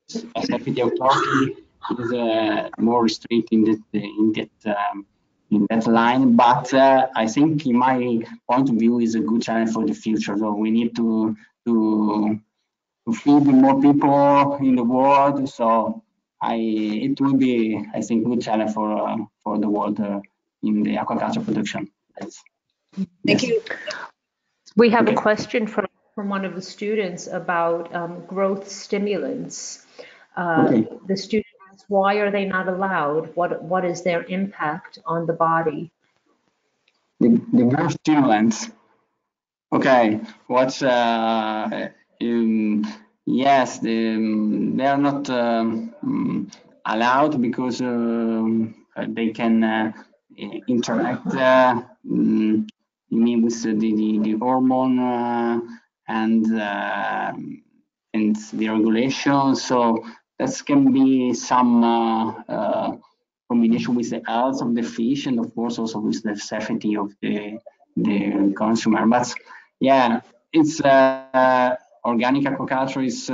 safety authority is more restricted in that line, but I think, in my point of view, is a good challenge for the future. So we need to feed more people in the world. So it will be, I think, good challenge for the world in the aquaculture production. Thank you. We have a question from one of the students about growth stimulants. The student asks, why are they not allowed? What is their impact on the body? The growth stimulants. Okay, what's yes, they are not allowed because they can interact with the hormone and the regulation. So that can be some combination with the health of the fish, and of course also with the safety of the consumer. But yeah, it's organic aquaculture is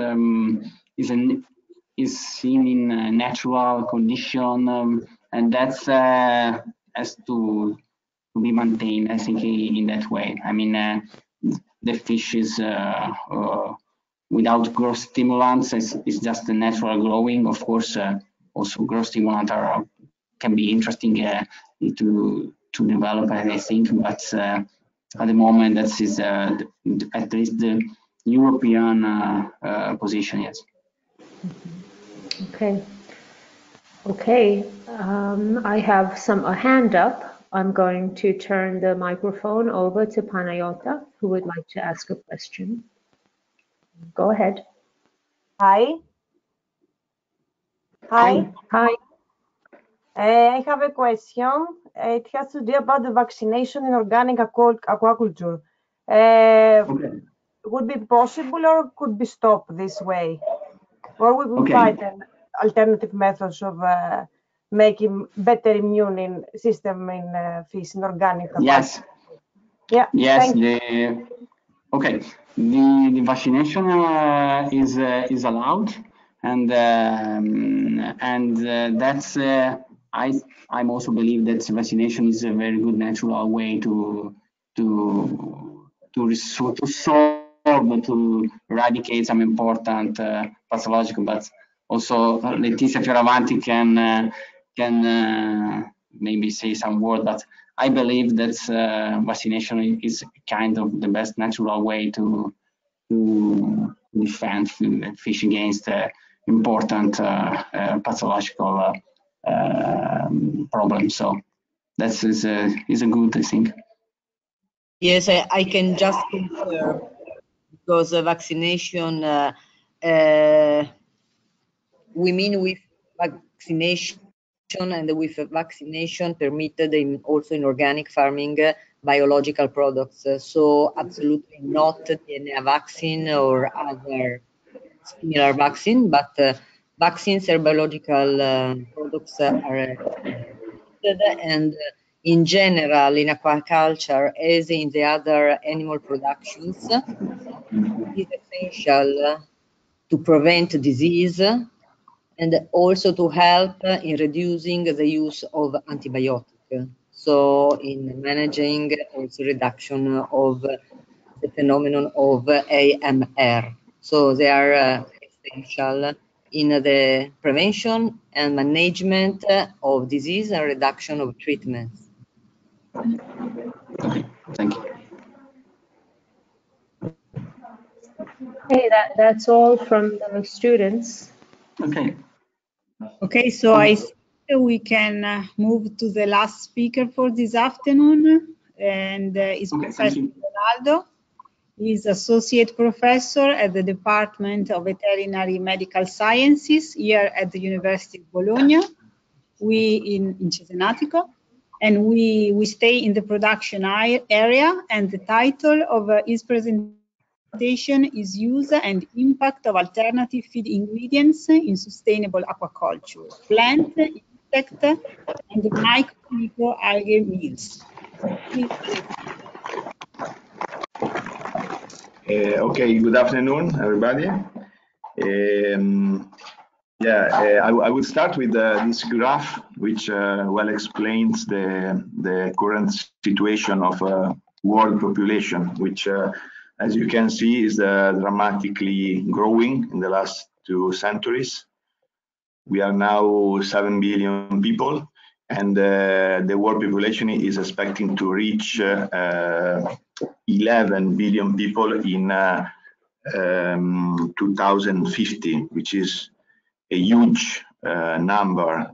is seen in natural condition, and that's has to be maintained, I think, in that way. I mean, the fish is without growth stimulants, it's just a natural growing. Of course, also growth stimulants can be interesting to develop, I think, but at the moment that is at least the European position, yes. Okay. I have a hand up. I'm going to turn the microphone over to Panayota, who would like to ask a question. Go ahead. Hi. Hi. I have a question. It has to do about the vaccination in organic aquaculture. Would be possible or could be stopped this way? Or we will find alternative methods of making better immune system in fish in organic aquaculture? Yes. Yeah. Yes. The vaccination is allowed, and that's I also believe that vaccination is a very good natural way to solve, to eradicate some important pathological. But also Letizia Fioravanti can maybe say some word, but I believe that vaccination is kind of the best natural way to defend fish against important pathological problems. So that is a good, I think. Yes, I can just confirm, because vaccination, we mean with vaccination, and with vaccination permitted also in organic farming biological products. So absolutely not DNA vaccine or other similar vaccine, but vaccines or biological products are permitted, and in general in aquaculture, as in the other animal productions, it is essential to prevent disease and also to help in reducing the use of antibiotics. So in managing also reduction of the phenomenon of AMR. So they are essential in the prevention and management of disease and reduction of treatments. Thank you. Hey, that's all from the students. Okay, so I think we can move to the last speaker for this afternoon, and is Professor Ronaldo. He's Associate Professor at the Department of Veterinary Medical Sciences here at the University of Bologna, in Cesenatico, and we stay in the production area, and the title of his presentation is Use and Impact of Alternative Feed Ingredients in Sustainable Aquaculture, Plant, Insect, and Microalgae Meals. Okay, good afternoon, everybody. I will start with this graph, which well explains the current situation of world population, which, as you can see, is dramatically growing in the last 2 centuries. We are now 7 billion people, and the world population is expecting to reach 11 billion people in 2050, which is a huge number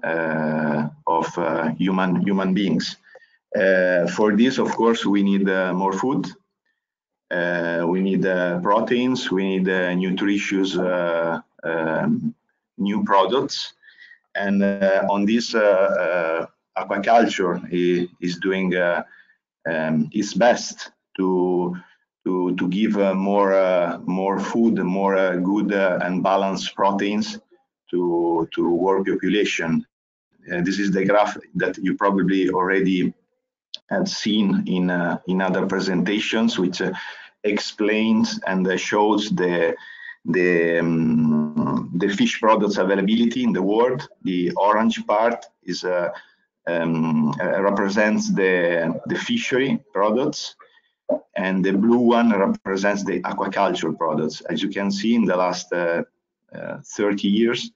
of human beings. For this, of course, we need more food. We need proteins. We need nutritious new products. And on this, aquaculture is doing its best to give more food, more good and balanced proteins to world population. This is the graph that you probably already had seen in other presentations, which explains and shows the the fish products availability in the world. The orange part is represents the fishery products, and the blue one represents the aquaculture products. As you can see, in the last 30 years,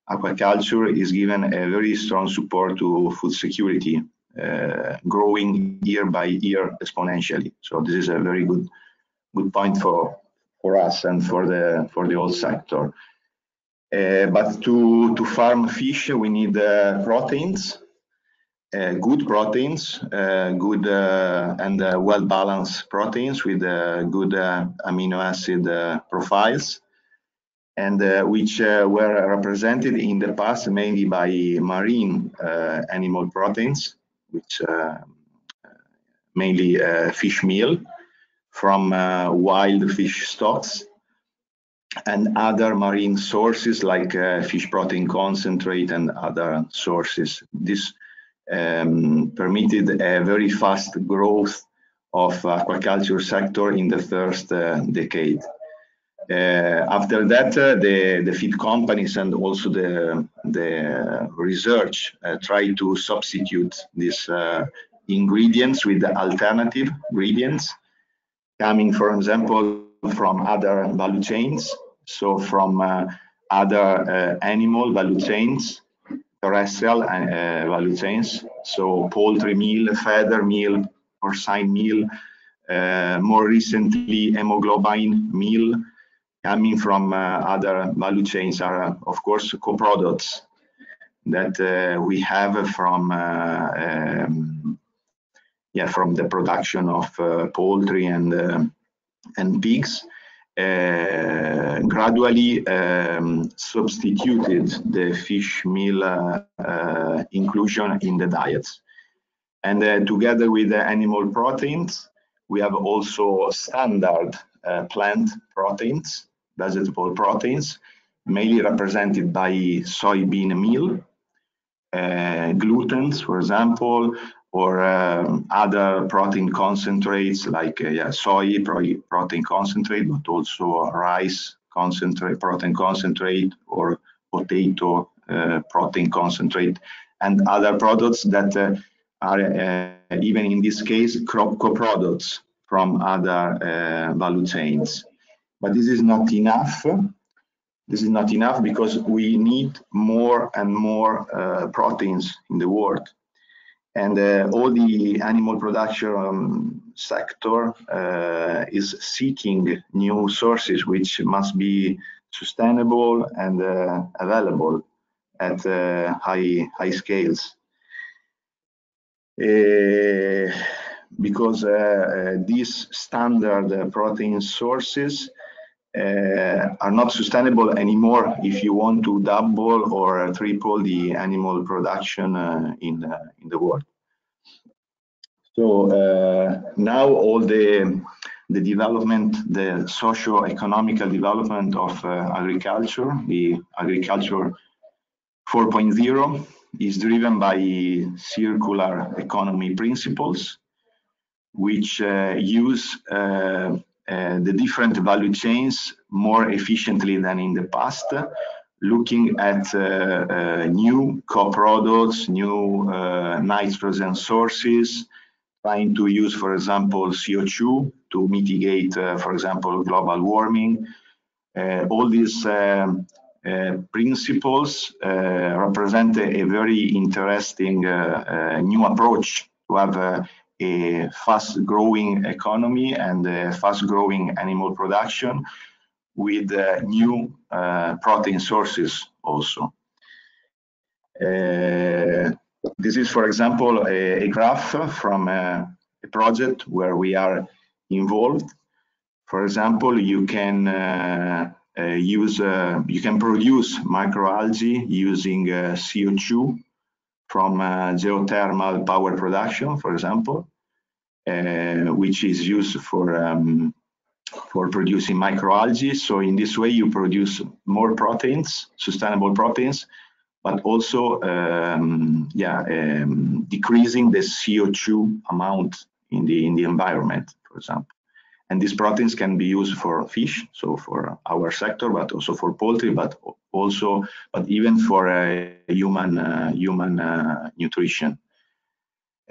aquaculture is given a very strong support to food security, growing year by year exponentially. So this is a very good point for us and for the whole sector. But to farm fish, we need proteins, good proteins, good and well-balanced proteins with good amino acid profiles, and which were represented in the past mainly by marine animal proteins, which mainly fish meal from wild fish stocks, and other marine sources like fish protein concentrate and other sources. This permitted a very fast growth of aquaculture sector in the first decade. After that, the feed companies and also the research tried to substitute these ingredients with the alternative ingredients coming, for example, from other value chains. So from other animal value chains, terrestrial value chains, so poultry meal, feather meal, porcine meal, more recently hemoglobin meal, coming from other value chains are, of course, co-products that we have from the production of poultry and pigs. Gradually substituted the fish meal inclusion in the diets. And together with the animal proteins, we have also standard plant proteins, vegetable proteins, mainly represented by soybean meal, glutens, for example, or other protein concentrates like soy protein concentrate, but also rice concentrate, protein concentrate, or potato protein concentrate, and other products that are even in this case co-products from other value chains. But this is not enough. This is not enough because we need more and more proteins in the world. And all the animal production sector is seeking new sources which must be sustainable and available at high scales. Because these standard protein sources are not sustainable anymore if you want to double or triple the animal production in the world. So now all the development, the socio-economical development of agriculture, the agriculture 4.0, is driven by circular economy principles, which use the different value chains more efficiently than in the past, looking at new co-products, new nitrogen sources, trying to use, for example, CO2 to mitigate, for example, global warming. All these principles represent a very interesting new approach to have a fast-growing economy and fast-growing animal production with new protein sources also. This is, for example, a graph from a project where we are involved. For example, you can produce microalgae using CO2 from geothermal power production, for example, which is used for producing microalgae. So in this way, you produce more proteins, sustainable proteins, but also decreasing the CO2 amount in the environment, for example. And these proteins can be used for fish, so for our sector, but also for poultry, but even for human nutrition.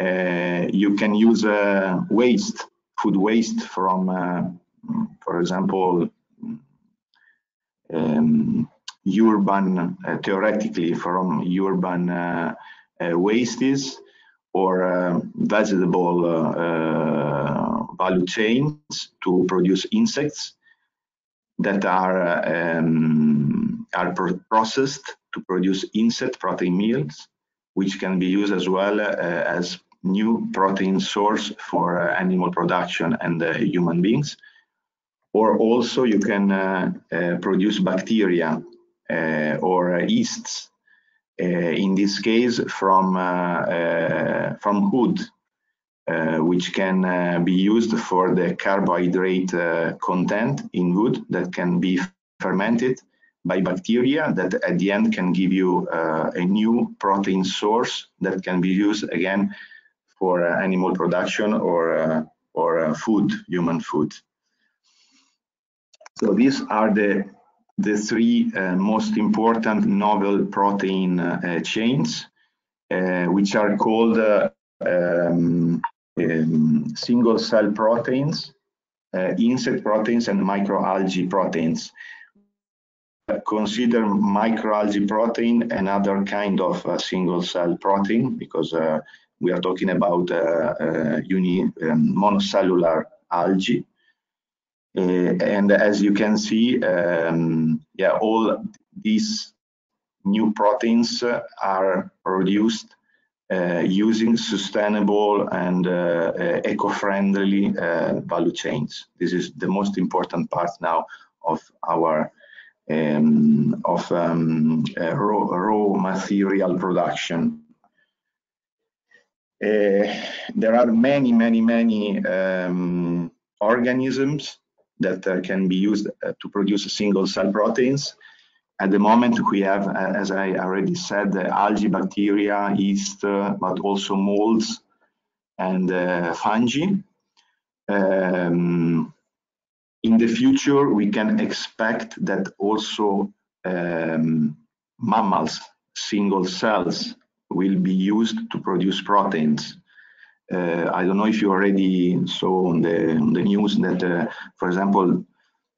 You can use food waste from, for example, theoretically from urban wastes, or vegetable value chains to produce insects that are processed to produce insect protein meals, which can be used as well as new protein source for animal production and human beings. Or also you can produce bacteria or yeasts, in this case from wood, which can be used for the carbohydrate content in wood that can be fermented by bacteria that at the end can give you a new protein source that can be used again for animal production or food, human food. So these are the three most important novel protein chains, which are called single cell proteins, insect proteins, and microalgae proteins. Consider microalgae protein another kind of single cell protein, because we are talking about monocellular algae. And as you can see, all these new proteins are produced using sustainable and eco-friendly value chains. This is the most important part now of our raw material production. There are many organisms that can be used to produce single cell proteins. At the moment, we have, as I already said, algae, bacteria, yeast, but also molds and fungi. In the future, we can expect that also mammals, single cells, will be used to produce proteins. I don't know if you already saw on the news that, for example,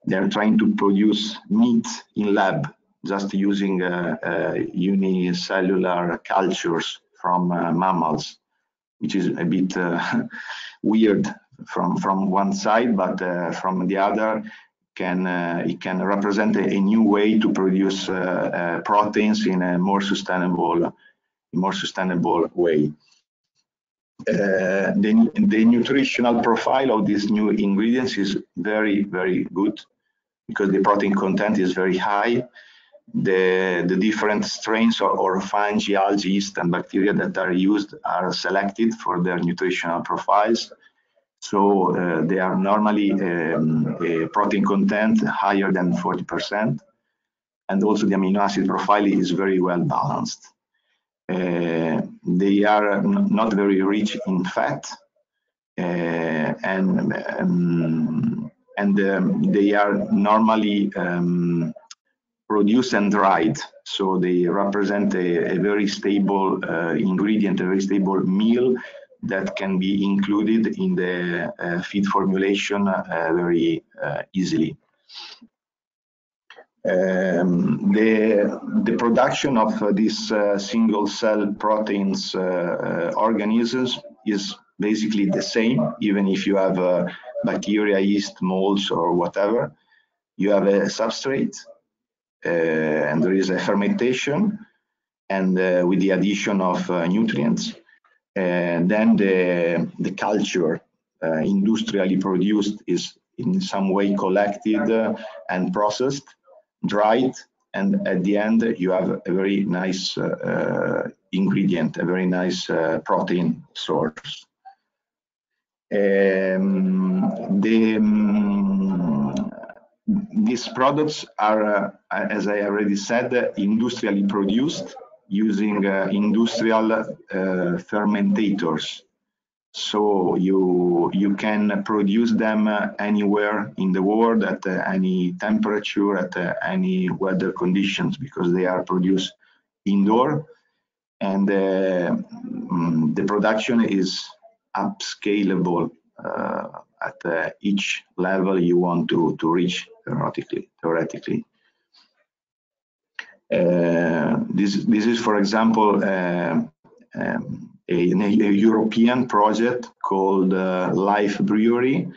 they're trying to produce meat in lab, just using unicellular cultures from mammals, which is a bit weird from one side, but from the other, it can represent a new way to produce proteins in a more sustainable way. The nutritional profile of these new ingredients is very good, because the protein content is very high. The different strains or fungi, algae, yeast, and bacteria that are used are selected for their nutritional profiles. So they are normally a protein content higher than 40%, and also the amino acid profile is very well balanced. They are not very rich in fat, and they are normally produced and dried, so they represent a very stable ingredient, a very stable meal that can be included in the feed formulation very easily. The production of these single cell proteins organisms is basically the same, even if you have bacteria, yeast, molds, or whatever. You have a substrate, and there is a fermentation, and with the addition of nutrients, and then the culture industrially produced is in some way collected and processed, dried, and at the end you have a very nice ingredient, a very nice protein source. These products are, as I already said, industrially produced using industrial fermentators. So you can produce them anywhere in the world at any temperature, at any weather conditions, because they are produced indoor, and the production is upscalable at each level you want to reach theoretically. This is, for example, a European project called Life Brewery,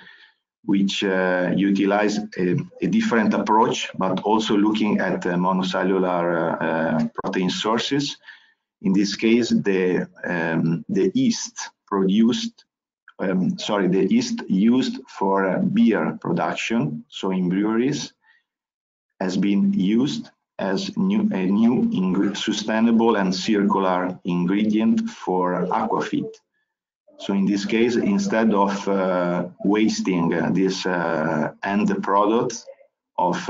which utilize a different approach, but also looking at monocellular protein sources. In this case, the yeast produced, the yeast used for beer production, so in breweries, has been used as a new sustainable and circular ingredient for aquafeed. So in this case, instead of wasting this end product of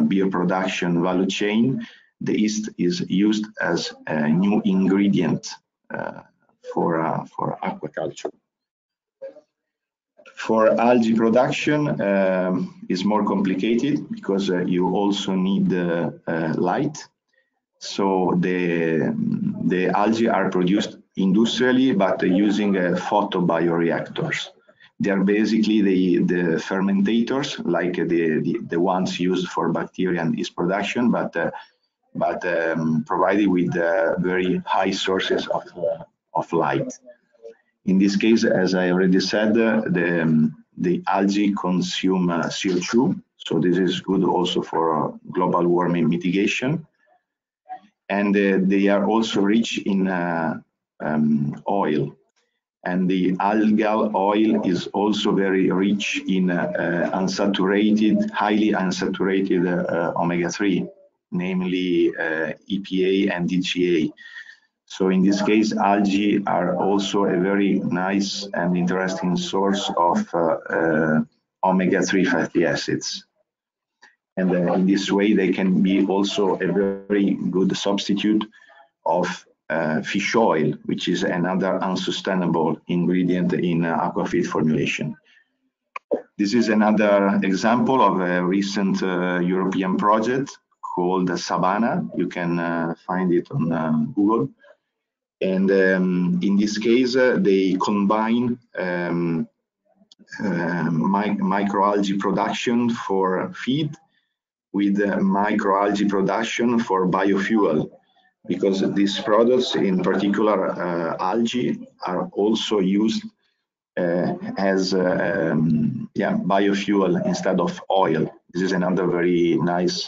beer production value chain, the yeast is used as a new ingredient for aquaculture. For algae production, is more complicated because you also need light. So the algae are produced industrially, but using photobioreactors. They are basically the fermentators, like the ones used for bacteria and yeast production, but provided with very high sources of light. In this case, as I already said, the algae consume CO2, so this is good also for global warming mitigation. And they are also rich in oil. And the algal oil is also very rich in highly unsaturated omega-3, namely EPA and DHA. So in this case, algae are also a very nice and interesting source of omega-3 fatty acids. And in this way, they can be also a very good substitute of fish oil, which is another unsustainable ingredient in aquafeed formulation. This is another example of a recent European project called Savannah. You can find it on Google. And in this case, they combine microalgae production for feed with microalgae production for biofuel, because these products, in particular algae, are also used as biofuel instead of oil. This is another very nice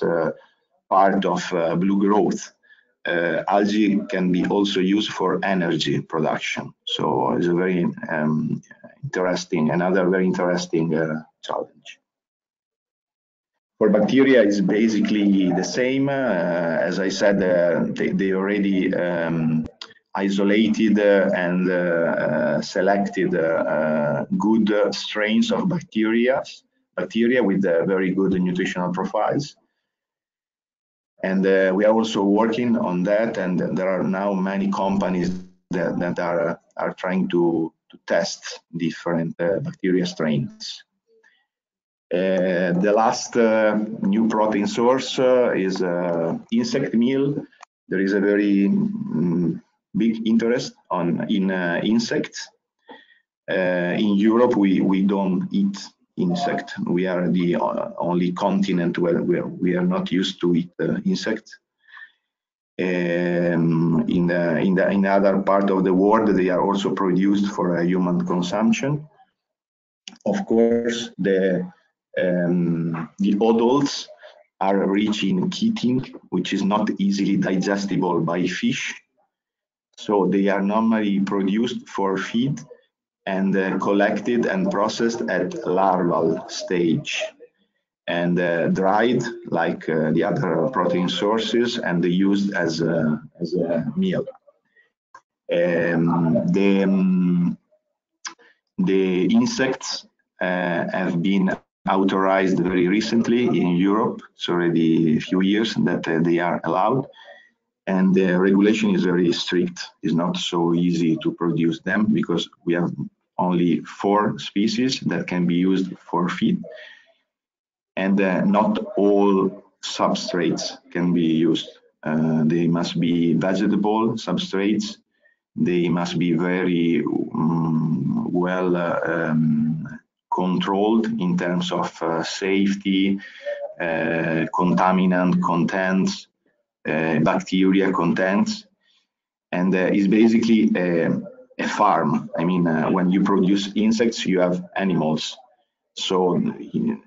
part of blue growth. Algae can be also used for energy production. So it's a very another very interesting challenge. For bacteria, it's basically the same. As I said, they already isolated and selected good strains of bacteria with very good nutritional profiles. And we are also working on that, and there are now many companies that are trying to test different bacteria strains. The last new protein source is insect meal. There is a very big interest in insects. In Europe, we don't eat insect. We are the only continent where we are not used to eat insects. In other part of the world, they are also produced for human consumption. Of course, the adults are rich in chitin, which is not easily digestible by fish. So they are normally produced for feed and collected and processed at larval stage, and dried like the other protein sources, and used as a meal. The insects have been authorized very recently in Europe. It's already a few years that they are allowed, and the regulation is very strict. It's not so easy to produce them because we have only 4 species that can be used for feed, and not all substrates can be used. They must be vegetable substrates. They must be very well controlled in terms of safety, contaminant contents, bacteria contents, and it's basically a farm. I mean, when you produce insects, you have animals. So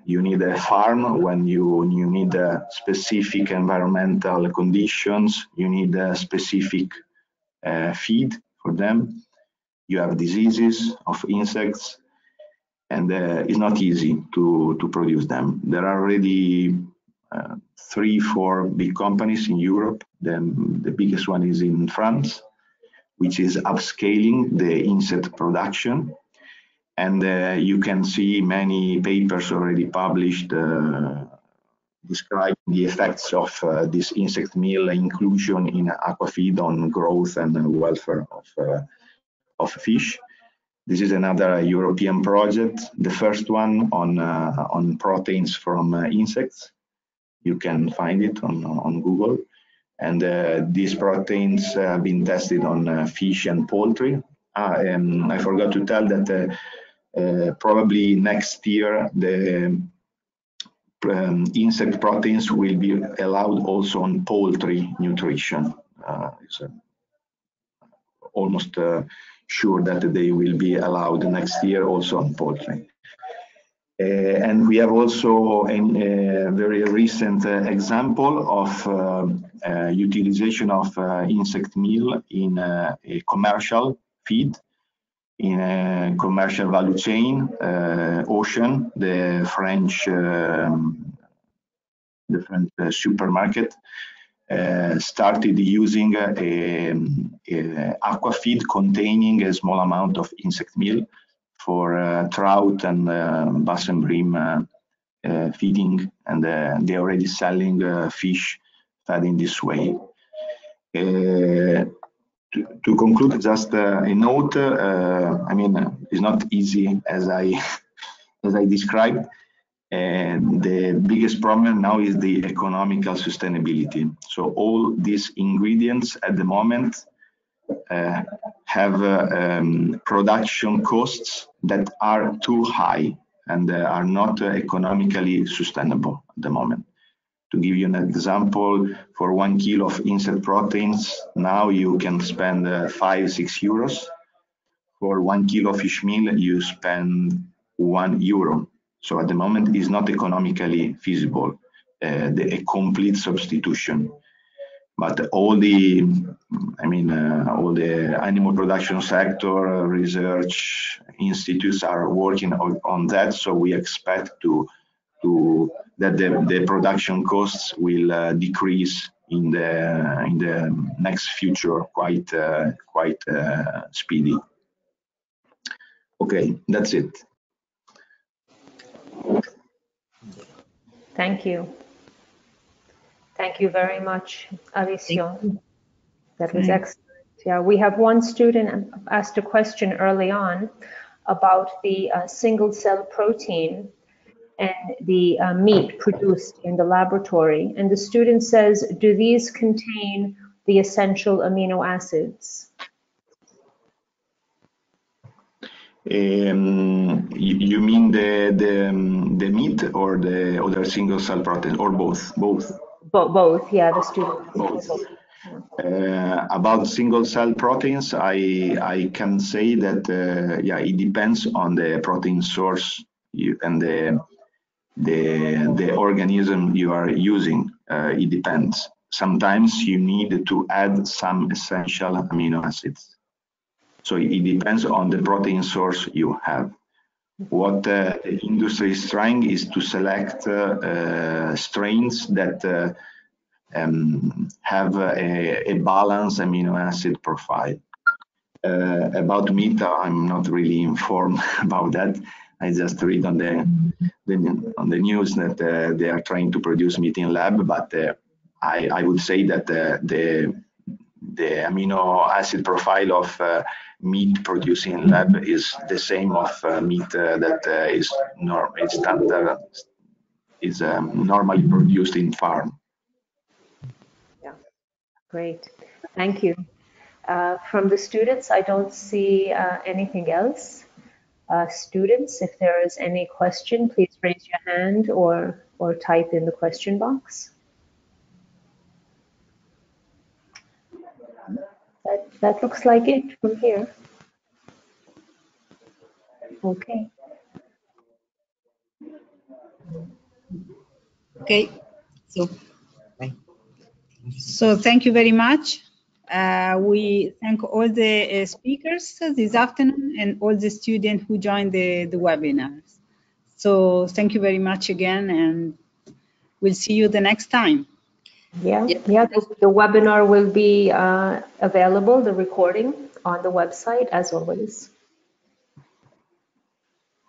you need a farm when you need specific environmental conditions, you need a specific feed for them. You have diseases of insects, and it's not easy to produce them. There are already 3-4 big companies in Europe. The biggest one is in France, which is upscaling the insect production. And you can see many papers already published describing the effects of this insect meal inclusion in aquafeed on growth and welfare of fish. This is another European project, the first one on proteins from insects. You can find it on Google. And these proteins have been tested on fish and poultry. I forgot to tell that probably next year the insect proteins will be allowed also on poultry nutrition. It's almost sure that they will be allowed next year also on poultry. And we have also a very recent example of utilization of insect meal in a commercial feed, in a commercial value chain. Ocean, the French supermarket, started using aquafeed containing a small amount of insect meal for trout and bass and bream feeding, and they're already selling fish fed in this way. To conclude, just a note. I mean, it's not easy as I described. And the biggest problem now is the economical sustainability. So all these ingredients at the moment have production costs that are too high and are not economically sustainable at the moment. To give you an example, for 1 kilo of insect proteins, now you can spend 5-6 euros. For 1 kilo of fish meal, you spend €1. So at the moment, it's not economically feasible, a complete substitution. But all the, all the animal production sector, research institutes are working on that. So we expect that the production costs will decrease in the next future quite speedy. Okay, that's it. Thank you. Thank you very much, Alessio. That was excellent. Yeah, we have one student asked a question early on about the single cell protein and the meat produced in the laboratory. And the student says, do these contain the essential amino acids? You mean the meat or the other single cell protein, or both? Both, yeah, the student. Both. About single cell proteins, I can say that yeah, it depends on the protein source and the organism you are using. It depends. Sometimes you need to add some essential amino acids. So it depends on the protein source you have. What the industry is trying is to select strains that have a balanced amino acid profile. About meat, I'm not really informed about that. I just read on the news that they are trying to produce meat in lab, but I would say that the amino acid profile of meat produced in lab is the same of meat that is normally produced in farm. Yeah, great. Thank you. From the students, I don't see anything else. Students, if there is any question, please raise your hand or type in the question box. That looks like it from here. Okay. Okay. So thank you very much. We thank all the speakers this afternoon and all the students who joined the webinars. So thank you very much again, and we'll see you the next time. Yeah. The webinar will be available, the recording, on the website as always.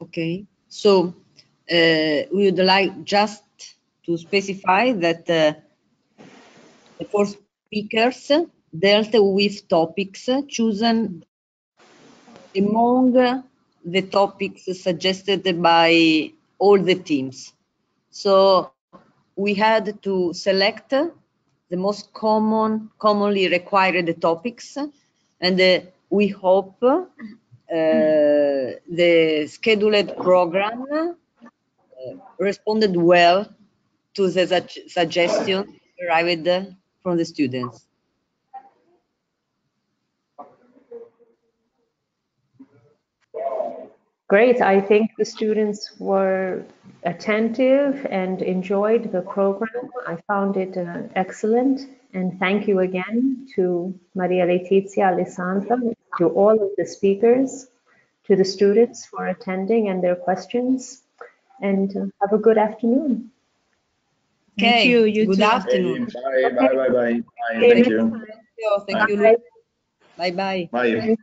Okay. So we would like just to specify that the 4 speakers dealt with topics chosen among the topics suggested by all the teams. So we had to select the most commonly required topics, and we hope the scheduled program responded well to the suggestions arrived from the students. Great. I think the students were attentive and enjoyed the program. I found it excellent. And thank you again to Maria Letizia, Alessandra, to all of the speakers, to the students for attending and their questions. And have a good afternoon. Okay. Thank you. You Good too. afternoon. Bye, bye, bye, bye. Thank you. Thank you. Bye-bye. Bye.